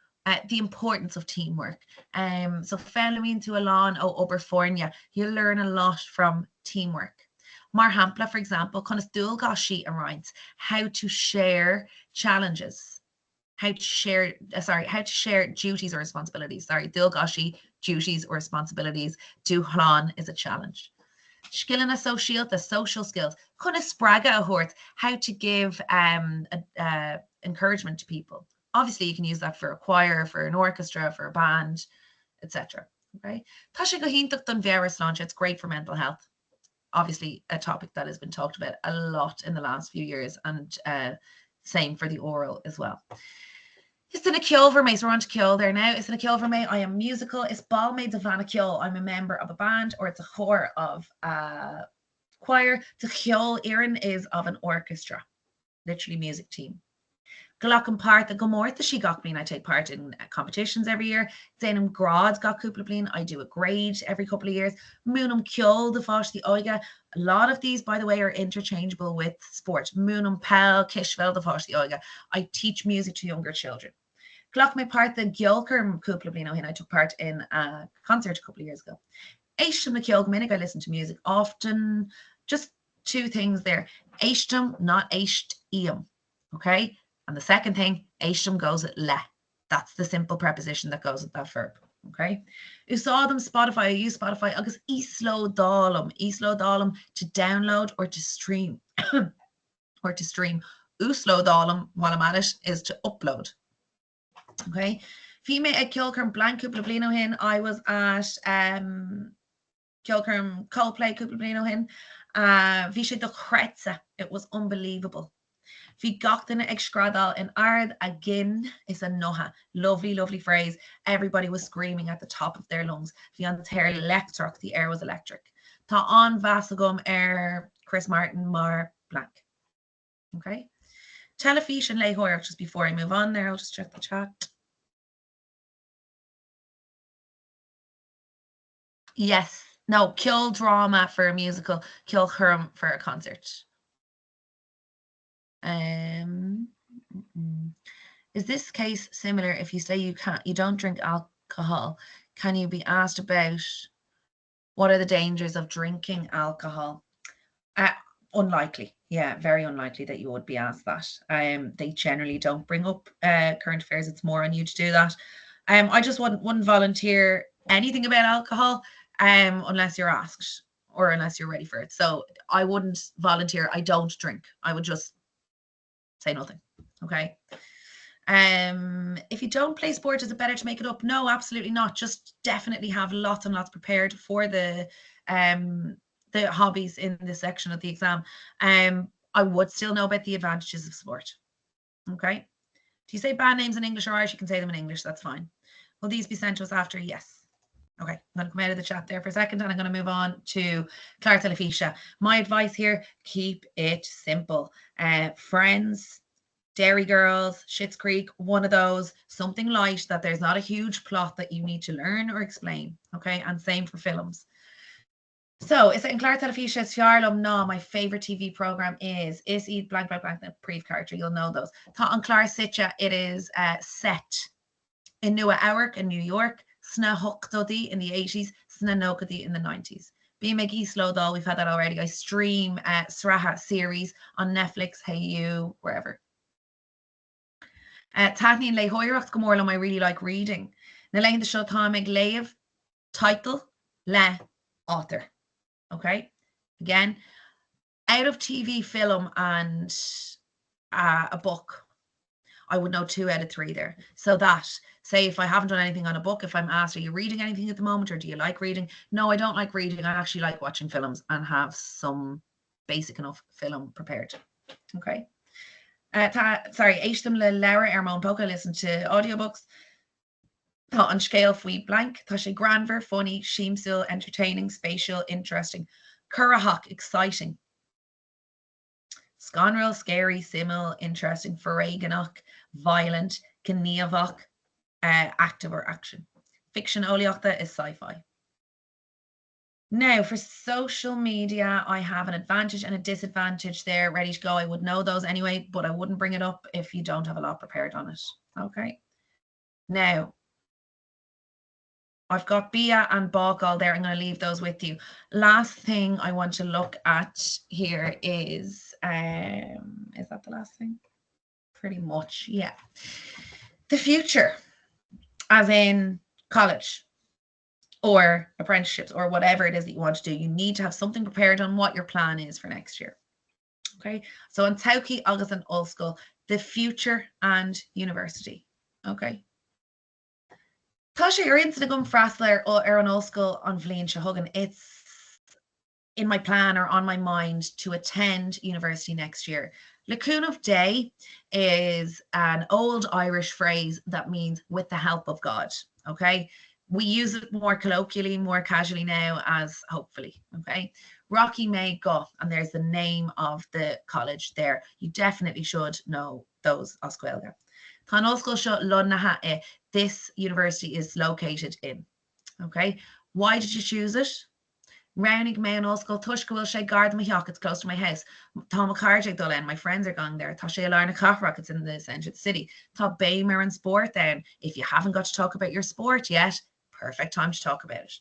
The importance of teamwork. So following to Alon o Oberfornia, you'll learn a lot from teamwork. Mar Hampla, for example, kind of dual sheet and writes how to share challenges. how to share duties or responsibilities. Sorry, Dilgashi, duties or responsibilities. Duhlan is a challenge. Skillen associate, the social skills. Kunna spraga ahort, how to give encouragement to people. Obviously, you can use that for a choir, for an orchestra, for a band, etc. Okay. Tasha gohintach dun virus launch. It's great for mental health. Obviously, a topic that has been talked about a lot in the last few years, and same for the oral as well. It's in a Kilver Mace. We're on to Kill there now. It's in a Kilver May. I am musical. It's ball made of Vanna Kill. I'm a member of a band, or it's a chor of a choir. The Kill Erin is of an orchestra, literally music team. Glocken part the Gomortha she got me. I take part in competitions every year. Zainam Grad got Kuplablin. I do a grade every couple of years. Moonum Kjol the Fosh the Oiga. A lot of these, by the way, are interchangeable with sport. Moonum Pel, Kishvel the Fosh the Oiga. I teach music to younger children. Glock me part the Gjolker Kuplablin. I took part in a concert a couple of years ago. Aishtam the Kjolg Minig. I listen to music often. Just two things there. Aishtam, not Aisht Iam. Okay. And the second thing, Aishtam goes at le. That's the simple preposition that goes with that verb. Okay. You saw them Spotify. I use Spotify. Agus Islo Dalum to download or to stream. or to stream. Uslo Dalum, while I'm at it, is to upload. Okay. Female at Kilkerm Blank Kuplablino hin. I was at Kilkerm Coldplay Kuplablino hin. Visha de Kretza. It was unbelievable. Fi gachtain ag scradal in ard again is a noha. Lovely, lovely phrase. Everybody was screaming at the top of their lungs. Fi an teir electric, the air was electric. Tá an vasagum Chris Martin mar blank. Okay. Telefish and lay hoyer, just before I move on there, I'll just check the chat. Yes. No, kill drama for a musical, kill Herm for a concert. Is this case similar if you say you don't drink alcohol? Can you be asked about what are the dangers of drinking alcohol? Unlikely. Yeah, very unlikely that you would be asked that. They generally don't bring up current affairs. It's more on you to do that. I just wouldn't volunteer anything about alcohol unless you're asked or unless you're ready for it. So I wouldn't volunteer. I don't drink. I would just say nothing. Okay. If you don't play sport, is it better to make it up? No, absolutely not. Just definitely have lots and lots prepared for the hobbies in this section of the exam. I would still know about the advantages of sport. Okay. Do you say band names in English or Irish? You can say them in English. That's fine. Will these be sent to us after? Yes. Okay, I'm going to come out of the chat there for a second and I'm going to move on to Clara Telefisha. My advice here, keep it simple. Friends, Dairy Girls, Schitt's Creek, one of those, something light that there's not a huge plot that you need to learn or explain. Okay, and same for films. So, is it in Clara Telefisha? Fiarlum? No, my favorite TV program is Eat blank blank blank, the brief character. You'll know those. On Clara Sitcha, it is set in Nua Aurich in New York. Sna Hokdodi in the 80s, Sna Nokadi in the 90s. Be Meggy Slowdall, we've had that already. I stream Sraha series on Netflix, Hey You, wherever. Tatni and Lay Hoyracht Gomorlam, I really like reading. Nalain the Shotamig Leiv, title, Le, author. Okay, again, out of TV, film, and a book, I would know 2 out of 3 there. So that, say if I haven't done anything on a book, if I'm asked, are you reading anything at the moment or do you like reading? No, I don't like reading. I actually like watching films and have some basic enough film prepared. Okay. Sorry, Eishtam le Laura Ermon Poca, listen to audiobooks. On scale fui blank, Tasha Granver, funny, Sheemsil, entertaining, spatial, interesting. Currahawk, exciting. Sconril, scary, simil, interesting. Faraganok, violent. Kniavok, active or action. Fiction Oliocta is sci-fi. Now, for social media, I have an advantage and a disadvantage there ready to go. I would know those anyway, but I wouldn't bring it up if you don't have a lot prepared on it. Okay. Now, I've got Bia and Bogal there. I'm going to leave those with you. Last thing I want to look at here is that the last thing? Pretty much, yeah. The future, as in college or apprenticeships or whatever it is that you want to do, you need to have something prepared on what your plan is for next year. Okay, so an tauki agus an old school, the future and university. Okay. Tá sé ar insa gom freisler ó ar an old school an bhliain se hugan. It's in my plan or on my mind to attend university next year. Lacuna of Day is an old Irish phrase that means with the help of God. Okay. We use it more colloquially, more casually now as hopefully. Okay. Rocky May Go, and there's the name of the college there. You definitely should know those as Gaeilge. Tá Ollscoil seo Lonnaha. This university is located in. Okay. Why did you choose it? Rounding May and Ollscoil Tushka will say Garda Mahiach, it's close to my house. Tá Macarjig Dolan, my friends are going there. Tá sé Larna Cochrock, it's in the centre of the city. Tá Baymer and sport down. If you haven't got to talk about your sport yet, perfect time to talk about it.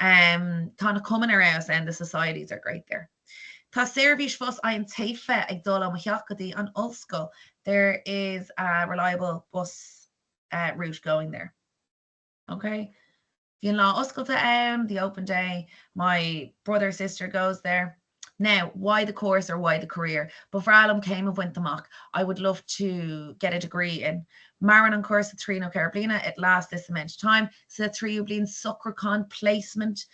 Tá na coming around and the societies are great there. Tá Servish Fus I am Taife ag Dola Mahiachadi on Ollscoil. There is a reliable bus route going there. Okay. Bhíonn lá oscailta the open day. My brother, sister goes there. Now, why the course or why the career? But Bhrálam came of went the mock. I would love to get a degree in Marin on course at 3 no Carablina. It lasts this amount of time. So the 3 Ublin Sucracon placement.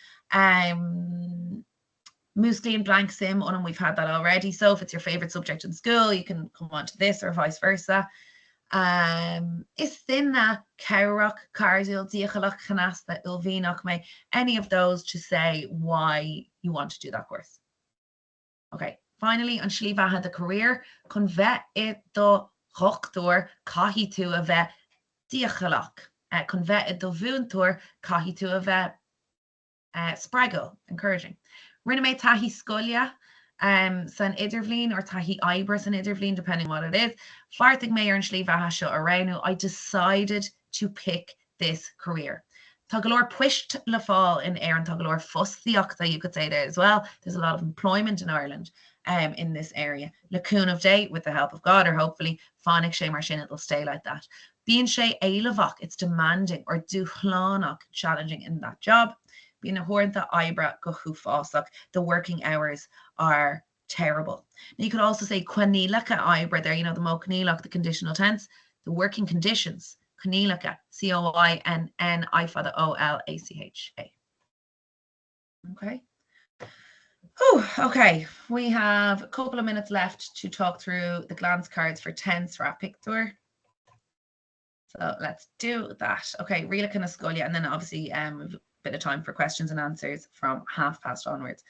Muscly and blank sim on, and we've had that already. So if it's your favorite subject in school, you can come on to this or vice versa. Is thinna Cowrock, Carzil, Diachalach, Canasta, Ilvinach May, any of those to say why you want to do that course. Okay, finally, on Shliva had the career, convet it do hochtor, kahi to a vet Diachalach, convet it do vuntor, kahi to a vet Sprago, encouraging. Riname tahi scolia. San Idervleen or Tahi Ailbhe san Idervleen, depending what it is. Fartig Mayor and Shliva Hasha Arenu, I decided to pick this career. Tagalor pushed la fall in Aaron Tagalor Fustiachta, you could say there as well. There's a lot of employment in Ireland in this area. Lacuna of Day, with the help of God, or hopefully Phonic Shea Marshin, it'll stay like that. Being Shea Ailavach, it's demanding, or Duhlanach, challenging in that job. Being a hornta Ailbhe go hufasach, the working hours are terrible. Now you could also say Quanilaka Ailbhe there, the Mokanilak, the conditional tense, the working conditions. Quanilaka, Coinnnifadaolacha. Okay. Whew, okay, we have a couple of minutes left to talk through the glance cards for 10 Sra Picture. So let's do that. Okay, Rila Canascolia, and then obviously bit of time for questions and answers from past onwards.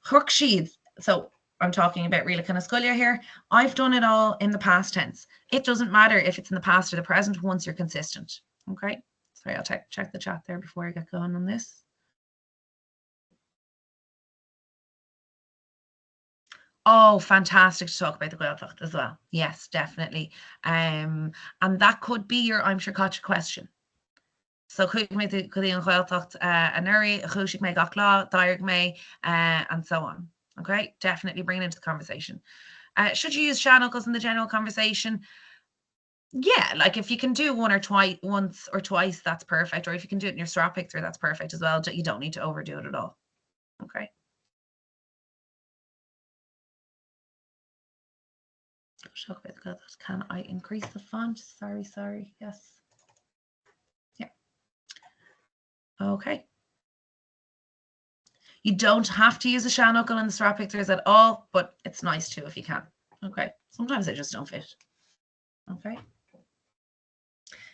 Hurksheeds. So I'm talking about Rila Canascolia here. I've done it all in the past tense. It doesn't matter if it's in the past or the present once you're consistent. Okay. Sorry, I'll check the chat there before I get going on this. Oh, fantastic to talk about the Gaeltacht as well. Yes, definitely. And that could be your I'm sure gotcha question. So chuig mé go an Gaeltacht an uri, chuig mé gach lá, dairg mé, and so on. Okay, definitely bring it into the conversation. Should you use Shannuckles in the general conversation? Yeah, like if you can do once or twice, that's perfect. Or if you can do it in your Sra Picture, that's perfect as well. You don't need to overdo it at all. Okay. Can I increase the font? Sorry. Yes. Yeah. Okay. You don't have to use a Shannuckle in the Sra Pictures at all, but it's nice to if you can. Okay. Sometimes they just don't fit. Okay.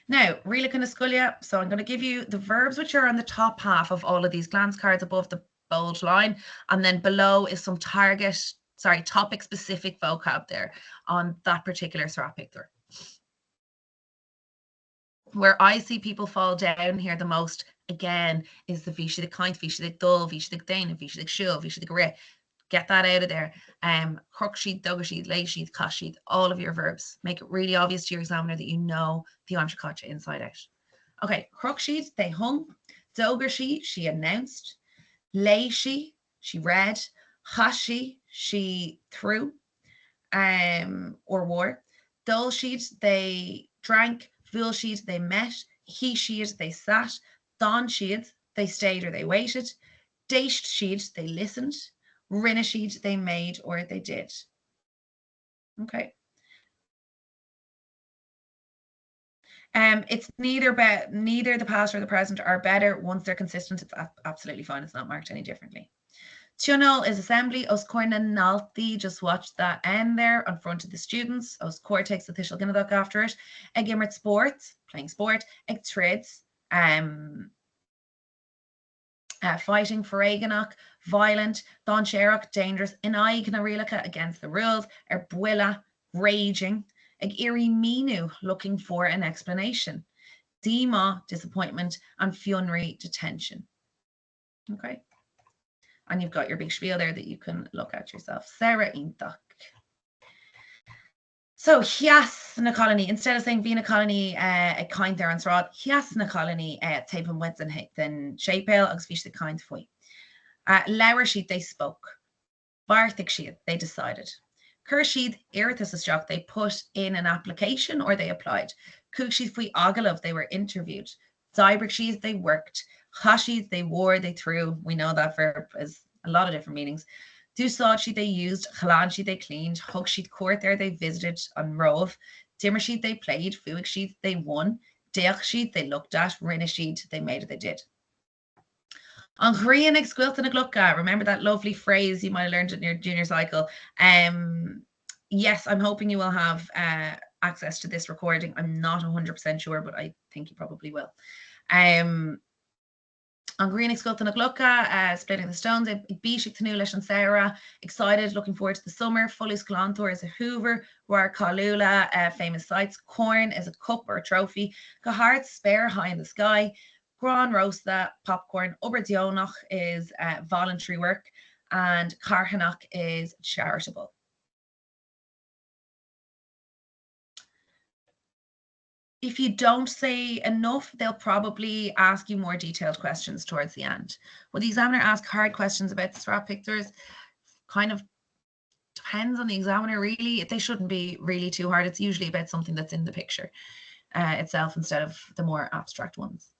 Now, Rila Canascolia. So I'm going to give you the verbs which are on the top half of all of these glance cards above the bold line, and then below is some topic specific vocab there on that particular Sra Picture. Where I see people fall down here the most, again, is the Visha the kind, Visha the dull, Visha the dain, Visha the shul, Visha the gre. Get that out of there. Crooksheet, Duggersheet, Laysheet, Cosheet, all of your verbs. Make it really obvious to your examiner that you know the Amshakacha inside out. Okay, Crooksheet, they hung. Duggersheet, she announced. Laysheet, she read. Hashi, she threw or wore. Dullsheet, they drank. Bhuail siad, they met. He siad, they sat. Don siad, they stayed or they waited. Deisht siad, they listened. Rinne siad, they made or they did. Okay. It's neither the past or the present are better. Once they're consistent, it's absolutely fine. It's not marked any differently. Tionol is assembly. Os Corna Nalthi, just watch that end there in front of the students. Os Cor takes the Thishel Ginadok after it. Egimert sports, playing sport. Eg trids, fighting for Eganok, violent. Don Sherrock, dangerous. Inai Gnarilica, against the rules. Bwilla, raging. Eg Iri Minu, looking for an explanation. Dima, disappointment. And Fionri, detention. Okay. And you've got your big spiel there that you can look at yourself. Sarah Intach. So, hias na colony, instead of saying Vina colony, a kind there on Srod, hias na colony, tape and went and hit then shapel, agus fish the kind foi. Lower sheet, they spoke. Barthik sheet, they decided. Kersheed, Irithus is shock, they put in an application or they applied. Cook sheet foi Agalov, they were interviewed. Zybrick sheet, they worked. Hashid, they wore, they threw. We know that verb is a lot of different meanings. Dusod sheet, they used. Chalan sheet, they cleaned. Hug sheet, court there, they visited on Rove. Dimmer sheet, they played. Fuig sheet, they won. Deach sheet, they looked at. Rinne sheet, they made it, they did. On Korean exquilton a glucka. Remember that lovely phrase you might have learned in your junior cycle. Yes, I'm hoping you will have access to this recording. I'm not 100% sure, but I think you probably will. On Green Excultan a Glucka, Splitting the Stones, Bishik Tanulish and Sarah, excited, looking forward to the summer. Fully's Glantor is a Hoover, War Kalula, famous sites. Corn is a cup or a trophy. Gahart, Spare, High in the Sky. Gran Rosta, popcorn. Uberdionach is voluntary work. And Carhanach is charitable. If you don't say enough, they'll probably ask you more detailed questions towards the end. Will the examiner ask hard questions about the strap pictures? Kind of depends on the examiner, really. They shouldn't be really too hard. It's usually about something that's in the picture itself instead of the more abstract ones.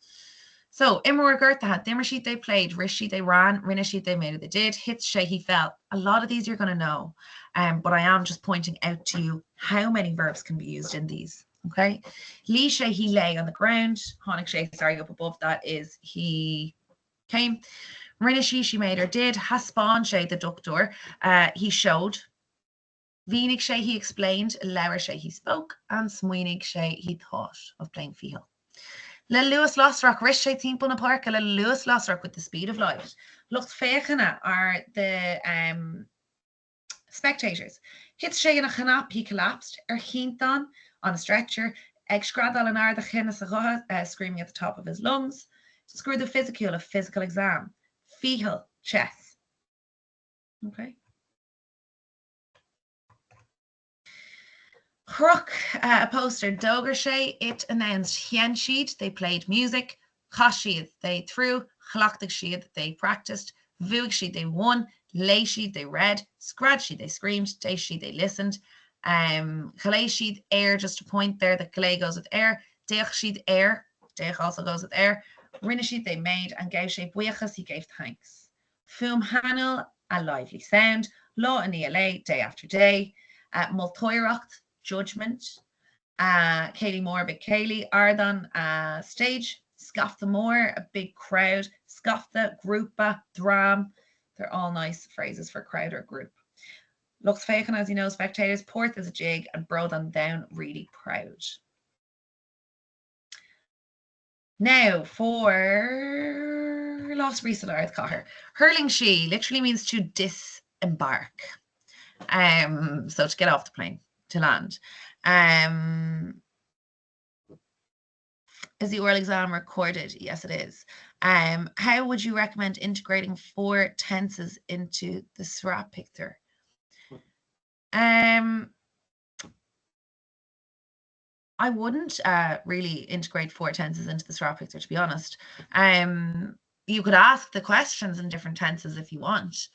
So, Imra Gertha had Dimmer sheet they played, Rish sheet they ran, Rinne sheet they made it, they did, Hits Shay he fell. A lot of these you're going to know, but I am just pointing out to you how many verbs can be used in these. Okay, Lee Shay he lay on the ground. Honig Shay, sorry, up above that is he came. Rinne she made or did. Haspan Shay the doctor, he showed. Vienig Shay he explained. Lower Shay he spoke, and Smuinig Shay he thought of playing Fihal. Le Lewis Losrock, Rish Shay Team Puna Park, Le Lewis Losrock with the speed of light. Looks Fechana are the spectators. Hits Shay in a chanap, he collapsed. Hintan on a stretcher. Egskradal and Arda Chinna screaming at the top of his lungs. Screw the physical, a physical exam. Fihal, chess. Okay. Crook, a poster. Doger Shay, it announced Hien Sheed, they played music. Chashid, they threw. Chalachtig Sheed, they practiced. Vuig Sheed, they won. Lay Sheed, they read. Scrad Sheed, they screamed. Day Sheed, they listened. Calais sheet air, just a point there that Calais goes with air. Deich sheet air, Deich also goes with air. Rinne sheet they made, and Gau shape Buichas he gave thanks. Fum Hanel, a lively sound. Law in ELA, day after day. Multoiracht, judgment. Kaylee Moore, big Kaylee. Ardan, stage. Scoff the Moore, a big crowd. Scoff the Groupa, Dram. They're all nice phrases for crowd or group. Looks Faken, as you know, spectators. Porth is a jig, and Brodan down, really proud. Now for Lost Recent Earth Cotter. Hurling she literally means to disembark. So to get off the plane, to land. Is the oral exam recorded? Yes, it is. How would you recommend integrating 4 tenses into the Srap picture? I wouldn't really integrate 4 tenses into the Srap picture, to be honest. You could ask the questions in different tenses if you want,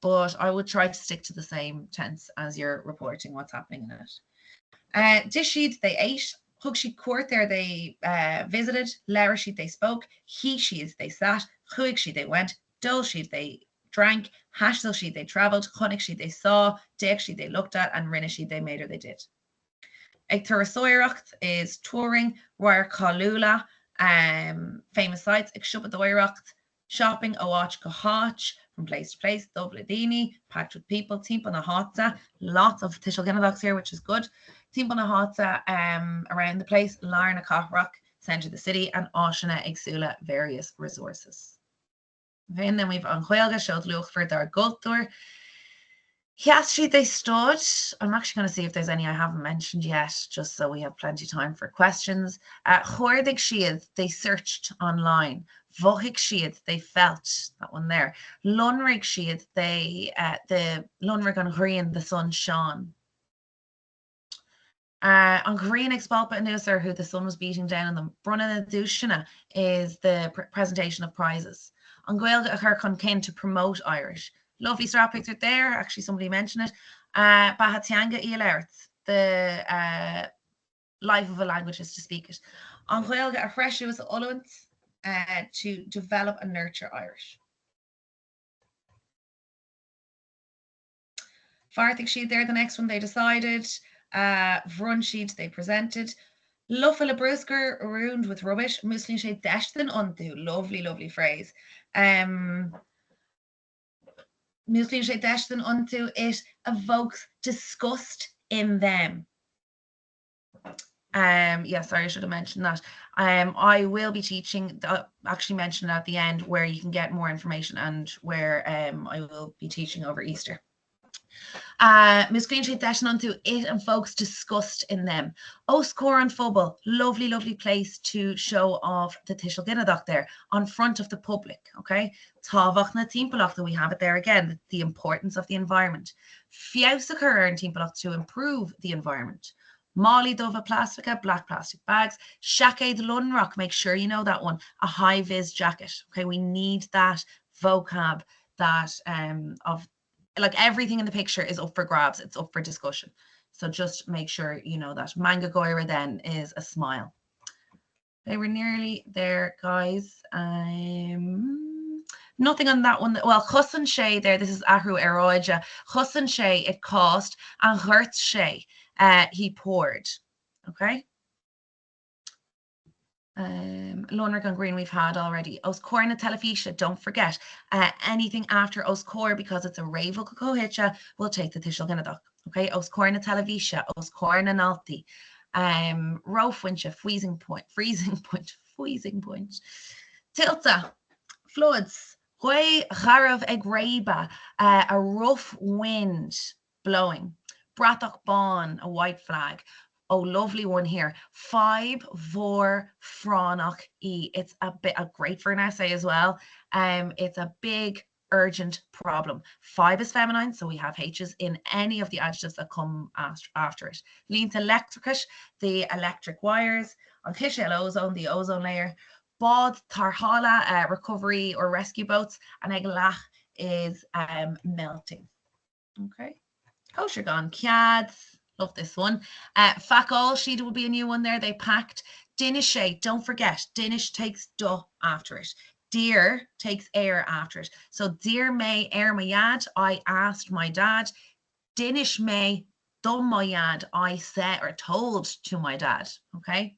but I would try to stick to the same tense as you're reporting what's happening in it. Dishid, they ate. Hug she'd court there they visited, leir she'd they spoke, he she'd they sat, chuig she'd they went, dul she'd they drank, hashel she'd they travelled, chunig she'd they saw, dick she'd they looked at, and rinne she'd they made or they did. Ag Turasóireacht is touring, roir Cálúla, famous sites, ag Siúpadóireacht, shopping, watch Gohatch, from place to place, Dubladini, packed with people, Timpan na Hátsa, lots of Tishal Ginnadogs here, which is good. Timpan na Hátsa around the place, Larna Cochrock, centre of the city, and Áisina Igsula, various resources. Okay, and then we've an Gaeilge, Seod Luach for their Gultúr. Yes, they stood. I'm actually going to see if there's any I haven't mentioned yet, just so we have plenty of time for questions. Chuirdig siad, they searched online. Vohig siad, they felt, that one there. Lunrig siad, they, the Lunrig on Ghrian, the sun shone. On Korean Expalpa Nusser, who the sun was beating down on them, Brunna Dushina is the presentation of prizes. On Gaeilge Achar Kin to promote Irish. Lovely strap picture there. Actually, somebody mentioned it. Bahatianga Ielert, the life of a language is to speak it. On Gaeilge Achreshu is Ullans to develop and nurture Irish. Farthig sheet there, the next one they decided. Vrun sheet they presented. Luffala Brusker ruined with rubbish. Muslin shade deshten unto. Lovely, lovely phrase. Muslin shade deshten unto, it evokes disgust in them. Yeah, sorry, I should have mentioned that. I will be teaching, actually mentioned at the end where you can get more information and where I will be teaching over Easter. Musclín sé deis unto it and folks disgust in them. Oscor and Fubble, lovely, lovely place to show off the Tishal Ginnadoch there on front of the public, okay? Távach na Timpalach, that we have it there again, the importance of the environment. Fiausacher and Timpalach to improve the environment. Molly Dova Plastica, black plastic bags. Shake the Lunrock, make sure you know that one. A high-vis jacket, okay? We need that vocab, that of like everything in the picture is up for grabs. It's up for discussion. So just make sure you know that. Manga Goira then is a smile. They were nearly there, guys. Nothing on that one. Well, Chussan Shay there. This is Ahru Eroja. Chussan Shay, it cost. And Hertz Shay, he poured. Okay. Lunric on Green we've had already. Oscor na Telefisha, don't forget. Anything after Oscor, because it's a Ravel Cocohicha, we'll take the Tishal Ginnadoch. Okay, Oscor na Telefisha, Oscor na Nalti. Rofwincha, freezing point. Tilta, floods. Hoi Harav Egreba, a rough wind blowing. Bratach Bon, a white flag. Oh, lovely one here. 5 vor Franach E. It's a great for an essay as well. It's a big, urgent problem. 5 is feminine, so we have H's in any of the adjectives that come after it. Lean to electricish, the electric wires. On Kishel ozone, the ozone layer. Bod Tarhala, recovery or rescue boats. And Eglach is melting. Okay. Kosher gone. Kiads. Love this one. Fakol sheet will be a new one there. They packed. Dinish, don't forget. Dinish takes duh after it. Dear takes air after it. So dear may air my yad. I asked my dad. Dinish may dum my yad. I said or told to my dad. Okay.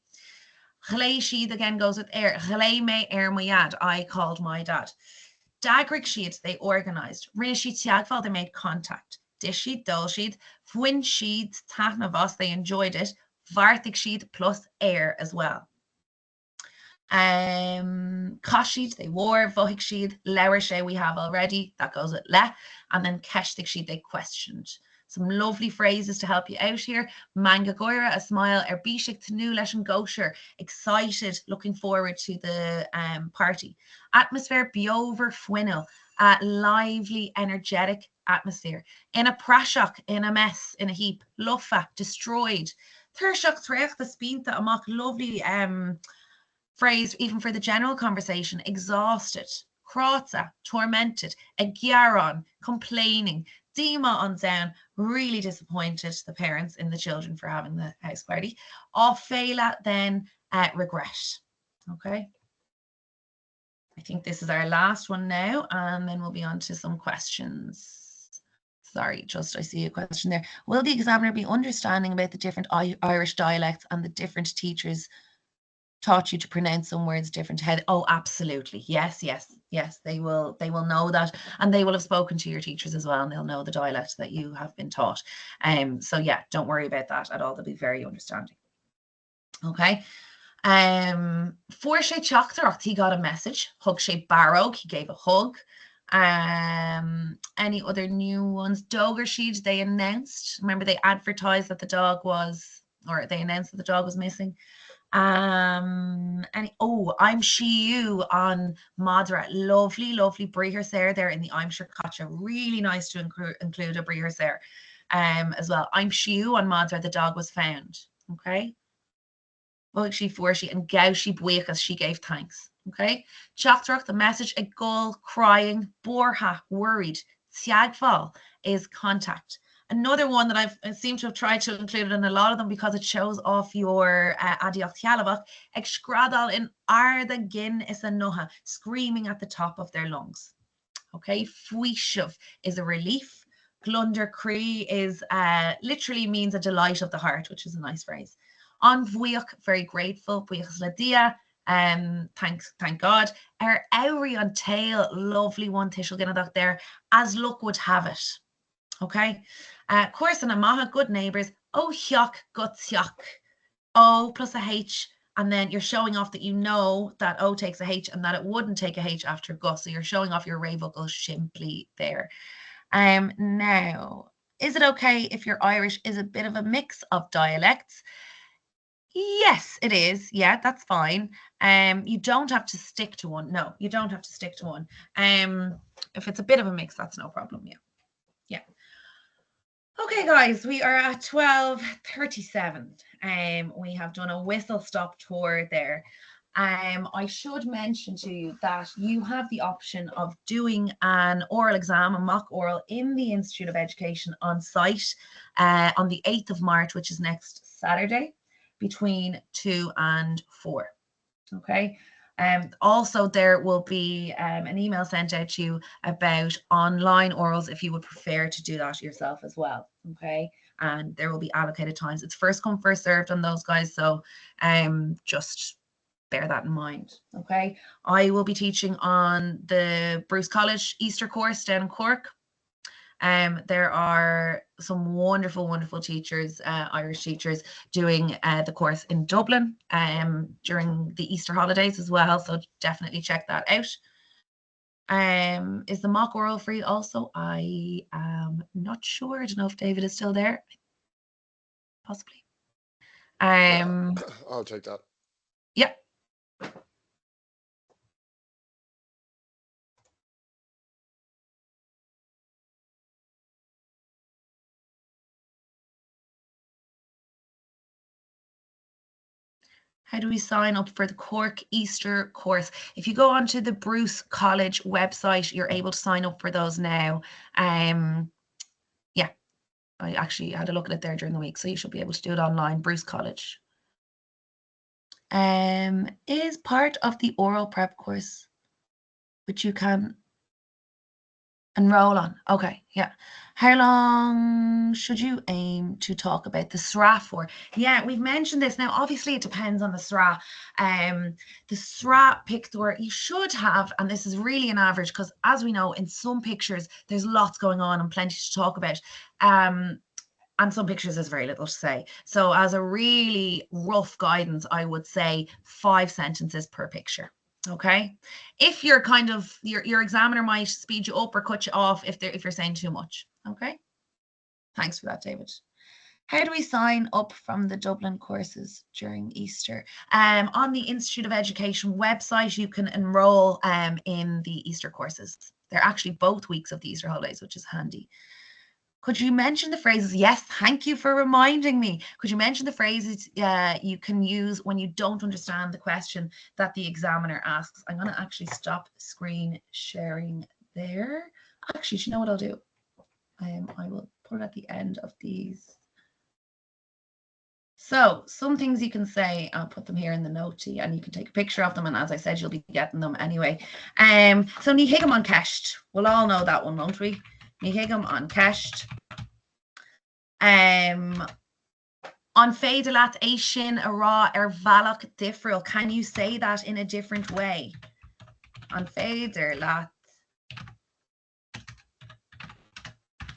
Chlei sheet again goes with air. Chlei may air my yad. I called my dad. Dagrig sheet they organized. Rinishi tiagval they made contact. Disheed, Dulsheed, Fwinsheed, Tatnavos, they enjoyed it. Varthig sheet plus air as well. Kosheed, they wore. Vohig sheet, Lerishe we have already. That goes with le. And then Keshtig sheet, they questioned. Some lovely phrases to help you out here. Manga Goira, a smile. Erbishik Tanu Leshan Gosher, excited, looking forward to the party. Atmosphere, Biover Fwinnel, lively, energetic atmosphere. In a prashok, in a mess, in a heap. Luffa, destroyed. Thurshok Trech, the spinta amok, lovely phrase even for the general conversation. Exhausted. Krotza, tormented. A gyaron, complaining. Dima on down, really disappointed the parents in the children for having the house party. Féile then regret. Okay. I think this is our last one now, and then we'll be on to some questions. Sorry, just I see a question there. Will the examiner be understanding about the different Irish dialects and the different teachers taught you to pronounce some words different? Oh, absolutely. Yes, yes, yes. They will know that, and they will have spoken to your teachers as well, and they'll know the dialect that you have been taught. So yeah, don't worry about that at all. They'll be very understanding. Okay. For sé teachtareacht, he got a message. Hug sé barrog, he gave a hug. Any other new ones? Dogger Sheed, they announced. Remember, they advertised that the dog was, or they announced that the dog was missing. I'm She You on Madra. Lovely, lovely Breher Sarah there in the I'm Sure Catcha. Really nice to include a Breher Sarah as well. I'm She You on Madra, the dog was found. Okay. She for she and Gaushi Buikas, she gave thanks. Okay. Teachtareacht, the message, a goal, crying, borha, worried. Siagfal is contact. Another one that I seem to have tried to include in a lot of them because it shows off your adiocht Tialavach, Exgradal in Arda Gin is a noha, screaming at the top of their lungs. Okay. Fuishuv is a relief. Glunder Cree is literally means a delight of the heart, which is a nice phrase. On Vuiach, very grateful. Vuiach Ladia, thank God. Auri on tail, lovely one, Tishel Ginadach there, as luck would have it. Okay. Course and Amaha, good neighbours. Oh, hyok, gutsyok. O plus a H, and then you're showing off that you know that O takes a H and that it wouldn't take a H after gus. So you're showing off your Ravokal simply there. Now, is it okay if your Irish is a bit of a mix of dialects? Yes, it is. Yeah, that's fine. You don't have to stick to one. No, you don't have to stick to one. If it's a bit of a mix, that's no problem. Yeah. Yeah. Okay, guys, we are at 12:37. We have done a whistle stop tour there. I should mention to you that you have the option of doing an oral exam, a mock oral, in the Institute of Education on site on the 8th of March, which is next Saturday, between 2 and 4. Okay. Also, there will be an email sent out to you about online orals if you would prefer to do that yourself as well. Okay. And there will be allocated times. It's first come, first served on those guys. So just bear that in mind. Okay. I will be teaching on the Bruce College Easter course down in Cork. There are some wonderful, wonderful teachers, Irish teachers, doing the course in Dublin during the Easter holidays as well. So definitely check that out. Is the mock oral free also? I am not sure. I don't know if David is still there. Possibly. I'll take that. Yeah. How do we sign up for the Cork Easter course? If you go onto the Bruce College website, you're able to sign up for those now. Yeah, I actually had a look at it there during the week, so you should be able to do it online. Bruce College. Is part of the oral prep course, which you can enroll on. Okay, yeah. How long should you aim to talk about the SRA for? Yeah, we've mentioned this. Now, obviously, it depends on the SRA. The SRA picture you should have, and this is really an average because, as we know, in some pictures, there's lots going on and plenty to talk about. And some pictures there's very little to say. So as a really rough guidance, I would say 5 sentences per picture. Okay. If you're kind of your examiner might speed you up or cut you off if you're saying too much. Okay. Thanks for that, David. How do we sign up from the Dublin courses during Easter? On the Institute of Education website, you can enroll in the Easter courses. They're actually both weeks of the Easter holidays, which is handy. Could you mention the phrases? Yes, thank you for reminding me. Could you mention the phrases you can use when you don't understand the question that the examiner asks? I'm going to actually stop screen sharing there. Actually, do you know what I'll do? I will put it at the end of these. So some things you can say, I'll put them here in the notey and you can take a picture of them. And as I said, you'll be getting them anyway. So ní hiigem an ceist. We'll all know that one, won't we? Ní hiigem an ceist. An féidir leat é sin a rá bhealach difriúil. Can you say that in a different way? An féidir leat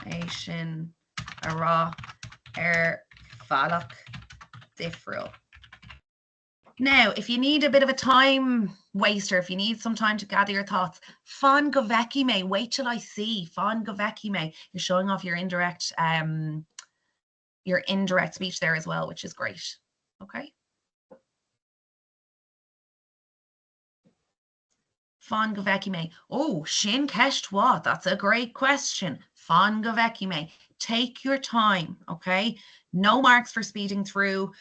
é sin a rá bhealach difriúil. Now, if you need a bit of a time waster, if you need some time to gather your thoughts, fan go bhfeici mé, wait till I see, fan go bhfeici mé. You're showing off your indirect speech there as well, which is great. Okay. Fan go bhfeici mé. Oh, sin ceist what? That's a great question. Fan go bhfeici mé. Take your time, okay? No marks for speeding through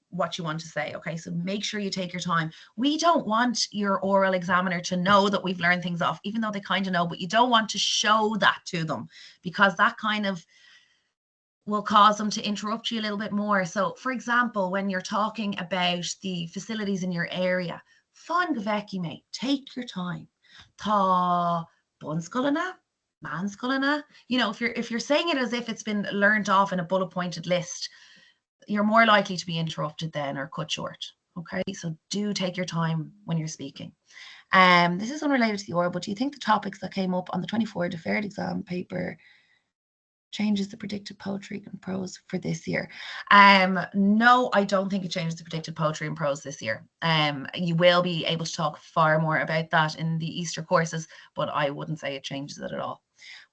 what you want to say, okay? So make sure you take your time. We don't want your oral examiner to know that we've learned things off, even though they kind of know, but you don't want to show that to them because that kind of will cause them to interrupt you a little bit more. So, for example, when you're talking about the facilities in your area, fan go bhfeici mé, take your time. Tá bunscoilena, manscoilena. You know, if you're saying it as if it's been learned off in a bullet pointed list, you're more likely to be interrupted then or cut short. Okay, so do take your time when you're speaking. This is unrelated to the oral, but do you think the topics that came up on the 24 deferred exam paper changes the predicted poetry and prose for this year? No, I don't think it changes the predicted poetry and prose this year. You will be able to talk far more about that in the Easter courses, but I wouldn't say it changes it at all.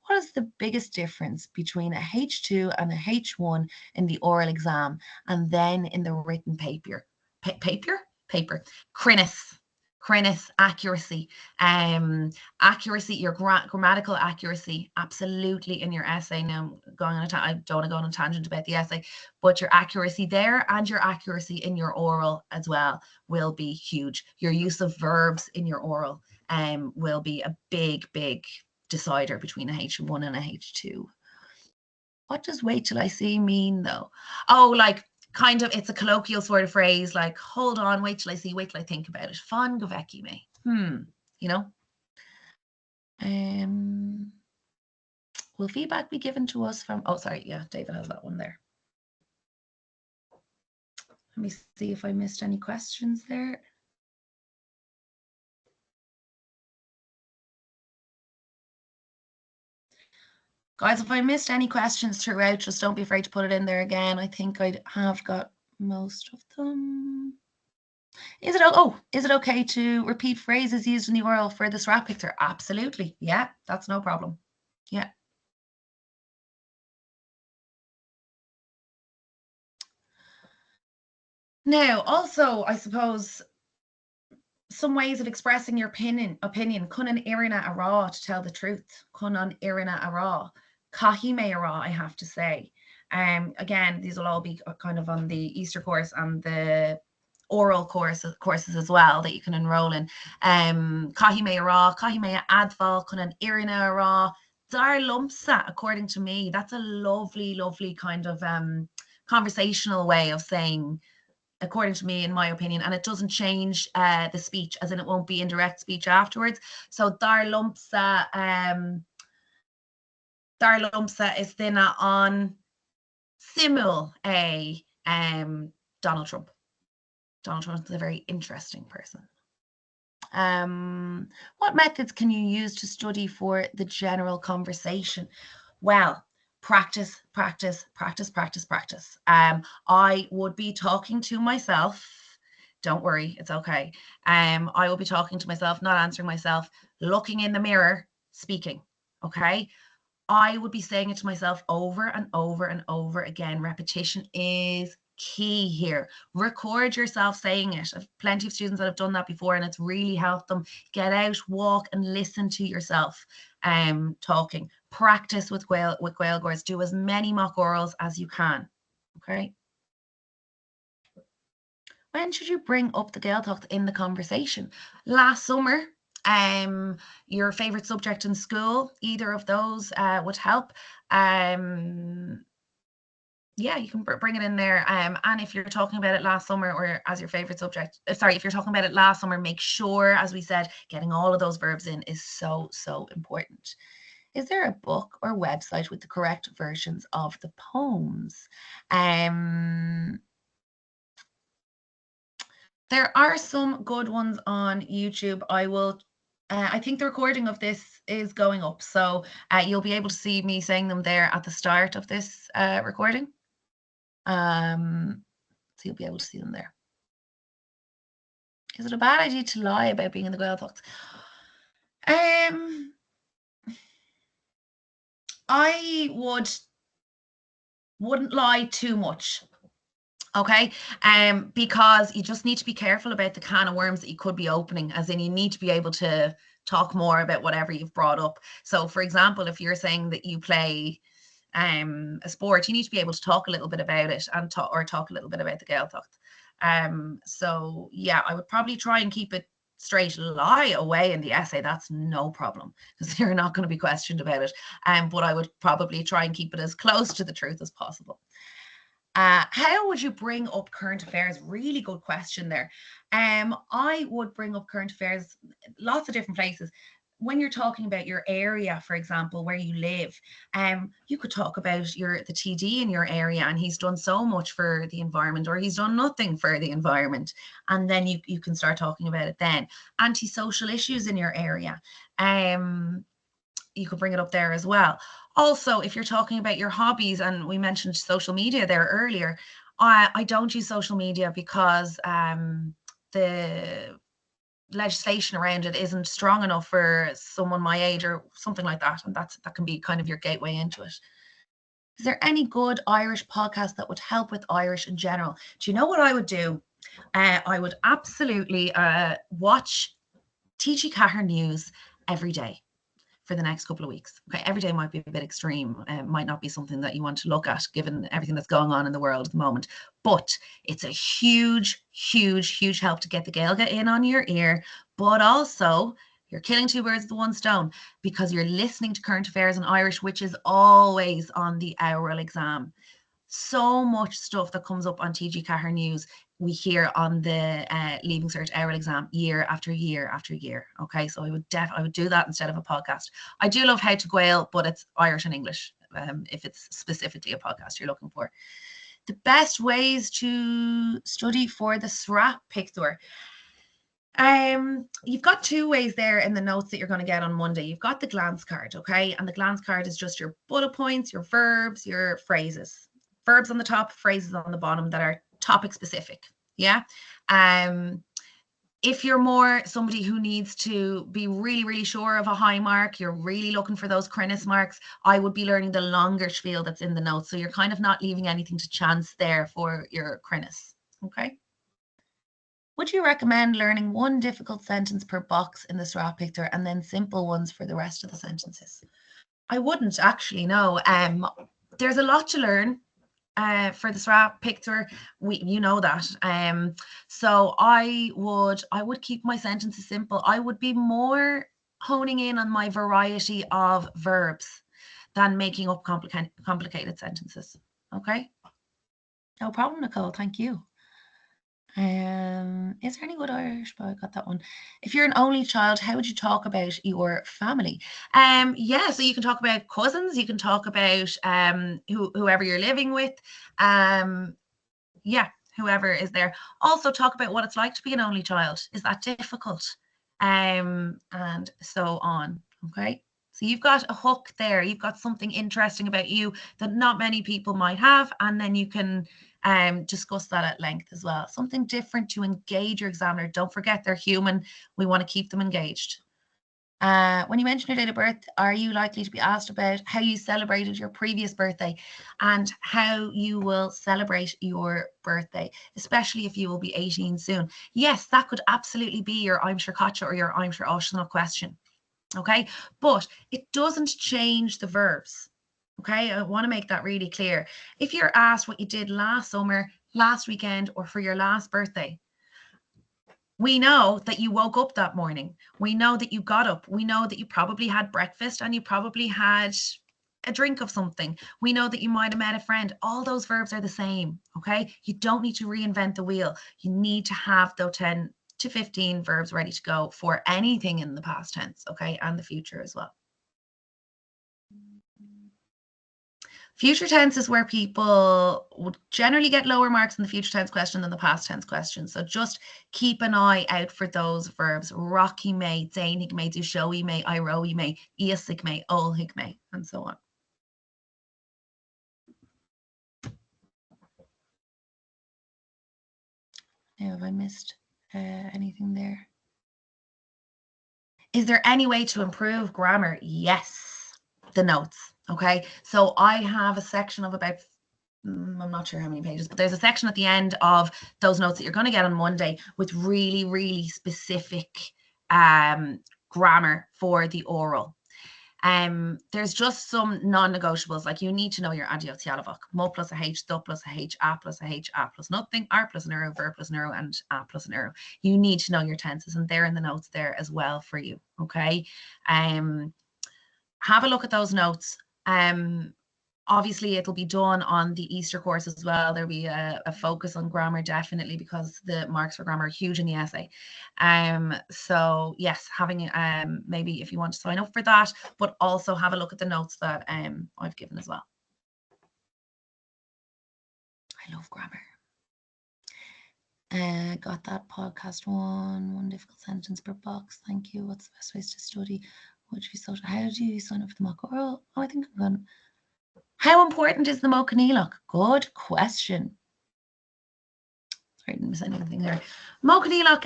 What is the biggest difference between a H2 and a H1 in the oral exam and then in the written paper? Paper. Crinnis, accuracy. Accuracy, your grammatical accuracy, absolutely in your essay. Now, I don't want to go on a tangent about the essay, but your accuracy there and your accuracy in your oral as well will be huge. Your use of verbs in your oral will be a big decider between a H1 and a H2. What does wait till I see mean though? Oh, like kind of, it's a colloquial sort of phrase, like hold on, wait till I see, wait till I think about it. Fan go bhfeici mé. You know? Will feedback be given to us from, oh, sorry, yeah, David has that one there. Let me see if I missed any questions there. Guys, if I missed any questions throughout, just don't be afraid to put it in there again. I think I have got most of them. Is it okay to repeat phrases used in the oral for this rap picture? Absolutely. Yeah, that's no problem. Yeah. Now, also, I suppose some ways of expressing your opinion. Cunan irina ara, to tell the truth. Cunan irina ara. Kahime ara, I have to say. Again, these will all be kind of on the Easter course and the oral courses as well that you can enroll in. Kahime ara, kahime adval, cunan irina ara. Dar lumpsa, according to me, that's a lovely kind of conversational way of saying, according to me, in my opinion, and it doesn't change the speech, as in it won't be indirect speech afterwards. So dar lumpsa is thinna on simul a Donald Trump. Donald Trump is a very interesting person. What methods can you use to study for the general conversation? Well, practice. I would be talking to myself. Don't worry, it's okay. I will be talking to myself, not answering myself, looking in the mirror, speaking. Okay. I would be saying it to myself over and over again. Repetition is key here. Record yourself saying it. I've plenty of students that have done that before, and it's really helped them get out, walk, and listen to yourself talking. Practice with Gaeilgeoirs. Do as many mock orals as you can. Okay. When should you bring up the Gaeltacht in the conversation? Last summer, Your favorite subject in school, either of those would help. Yeah, you can bring it in there. And if you're talking about it last summer or as your favorite subject, sorry, if you're talking about it last summer, make sure, as we said, getting all of those verbs in is so, so important. Is there a book or website with the correct versions of the poems? There are some good ones on YouTube. I think the recording of this is going up, so you'll be able to see me saying them there at the start of this recording. So you'll be able to see them there. Is it a bad idea to lie about being in the Gaeltacht? I wouldn't lie too much. Okay, because you just need to be careful about the can of worms that you could be opening, as in you need to be able to talk more about whatever you've brought up. So for example, if you're saying that you play a sport, you need to be able to talk a little bit about it and talk a little bit about the Gaeltacht. So yeah, I would probably try and keep it straight. Lie away in the essay, that's no problem, because you're not going to be questioned about it. But I would probably try and keep it as close to the truth as possible. How would you bring up current affairs? Really good question there. I would bring up current affairs lots of different places. When you're talking about your area, for example, where you live, you could talk about the TD in your area, and he's done so much for the environment, or he's done nothing for the environment, and then you can start talking about it then. Antisocial issues in your area. You could bring it up there as well. Also, if you're talking about your hobbies, and we mentioned social media there earlier, I don't use social media because the legislation around it isn't strong enough for someone my age or something like that, and that can be kind of your gateway into it. Is there any good Irish podcast that would help with Irish in general? Do you know what I would do? I would absolutely watch TG Cahir News every day for the next couple of weeks. Okay, every day might be a bit extreme, might not be something that you want to look at given everything that's going on in the world at the moment, but it's a huge, huge, huge help to get the Gaeilge in on your ear, but also you're killing two birds with one stone, because you're listening to current affairs in Irish, which is always on the oral exam. So much stuff that comes up on TG Cahir News we hear on the Leaving Cert oral exam year after year after year. Okay, so I would do that instead of a podcast. I do love How to Gael, but it's Irish and English, if it's specifically a podcast you're looking for. The best ways to study for the SRAP Picture. You've got two ways there in the notes that you're going to get on Monday. You've got the glance card, okay? And the glance card is just your bullet points, your verbs, your phrases. Verbs on the top, phrases on the bottom that are topic specific. Yeah. If you're more somebody who needs to be really, really sure of a high mark, you're really looking for those Crinnis marks, I would be learning the longer spiel that's in the notes. So you're kind of not leaving anything to chance there for your Crinnis. Okay. Would you recommend learning one difficult sentence per box in the SRAP Picture and then simple ones for the rest of the sentences? I wouldn't actually, no. There's a lot to learn for the SRAP Picture. You know that. So I would keep my sentences simple. I would be more honing in on my variety of verbs than making up complicated sentences. Okay. No problem, Nicole. Thank you. Is there any good Irish? But I got that one. If you're an only child, how would you talk about your family? Yeah, so you can talk about cousins, you can talk about whoever you're living with. Yeah, whoever is there. Also talk about what it's like to be an only child. Is that difficult? And so on. Okay. So you've got a hook there. You've got something interesting about you that not many people might have, and then you can discuss that at length as well. Something different to engage your examiner. Don't forget they're human. We want to keep them engaged. When you mention your date of birth, are you likely to be asked about how you celebrated your previous birthday and how you will celebrate your birthday, especially if you will be 18 soon? Yes, that could absolutely be your I'm sure Katja or your I'm sure Oshna question. Okay, but it doesn't change the verbs. Okay, I want to make that really clear. If you're asked what you did last summer, last weekend, or for your last birthday, We know that you woke up that morning. We know that you got up. We know that you probably had breakfast and you probably had a drink of something. We know that you might have met a friend. All those verbs are the same, okay? You don't need to reinvent the wheel. You need to have those 10 to 15 verbs ready to go for anything in the past tense, okay? And the future as well. Future tense is where people would generally get lower marks in the future tense question than the past tense question. So just keep an eye out for those verbs. Rocky me, dainhig me, do showy me, I rowy me, iasig me, olhig me, and so on. Now, have I missed anything there? Is there any way to improve grammar? Yes, the notes. Okay, so I have a section of about, I'm not sure how many pages, but there's a section at the end of those notes that you're going to get on Monday with really, really specific grammar for the oral. There's just some non-negotiables, like you need to know your adios tialavok, mo plus a h, do plus a h, a plus nothing, r plus an euro, ver plus an euro, and a plus an euro. You need to know your tenses, and they're in the notes there as well for you, okay? Have a look at those notes. Obviously, it'll be done on the Easter course as well. There'll be a focus on grammar, definitely, because the marks for grammar are huge in the essay. So yes, having maybe if you want to sign up for that, but also have a look at the notes that I've given as well. I love grammar. Got that podcast one difficult sentence per box. Thank you. What's the best ways to study? What should we study? How do you sign up for the mock oral? Oh, I think I'm going. How important is the Mo Canílach? Good question. Sorry, I didn't miss anything there. Mo Canílach,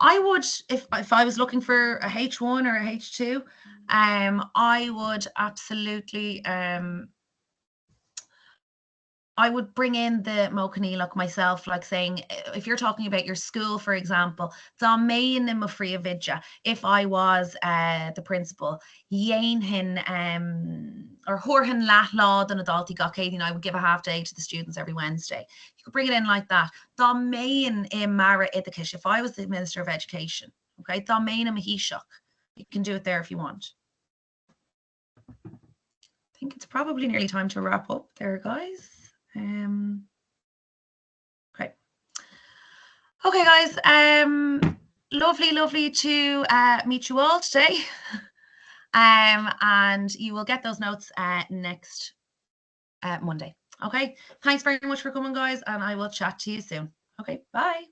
I would, if I was looking for a H1 or a H2, I would absolutely, I would bring in the Mo Canílach myself, like saying, if you're talking about your school, for example, Dá main in Mafria Vidja, if I was the principal, Yainhin or Horhin Lahlad and Adalti Gakadin, I would give a half day to the students every Wednesday. You could bring it in like that. Dá main in Mara Idakish, if I was the Minister of Education, okay, Dá main in Mahishak. You can do it there if you want. I think it's probably nearly time to wrap up there, guys. Okay, guys. Lovely to meet you all today. And you will get those notes next Monday. Okay. Thanks very much for coming, guys, and I will chat to you soon. Okay. Bye.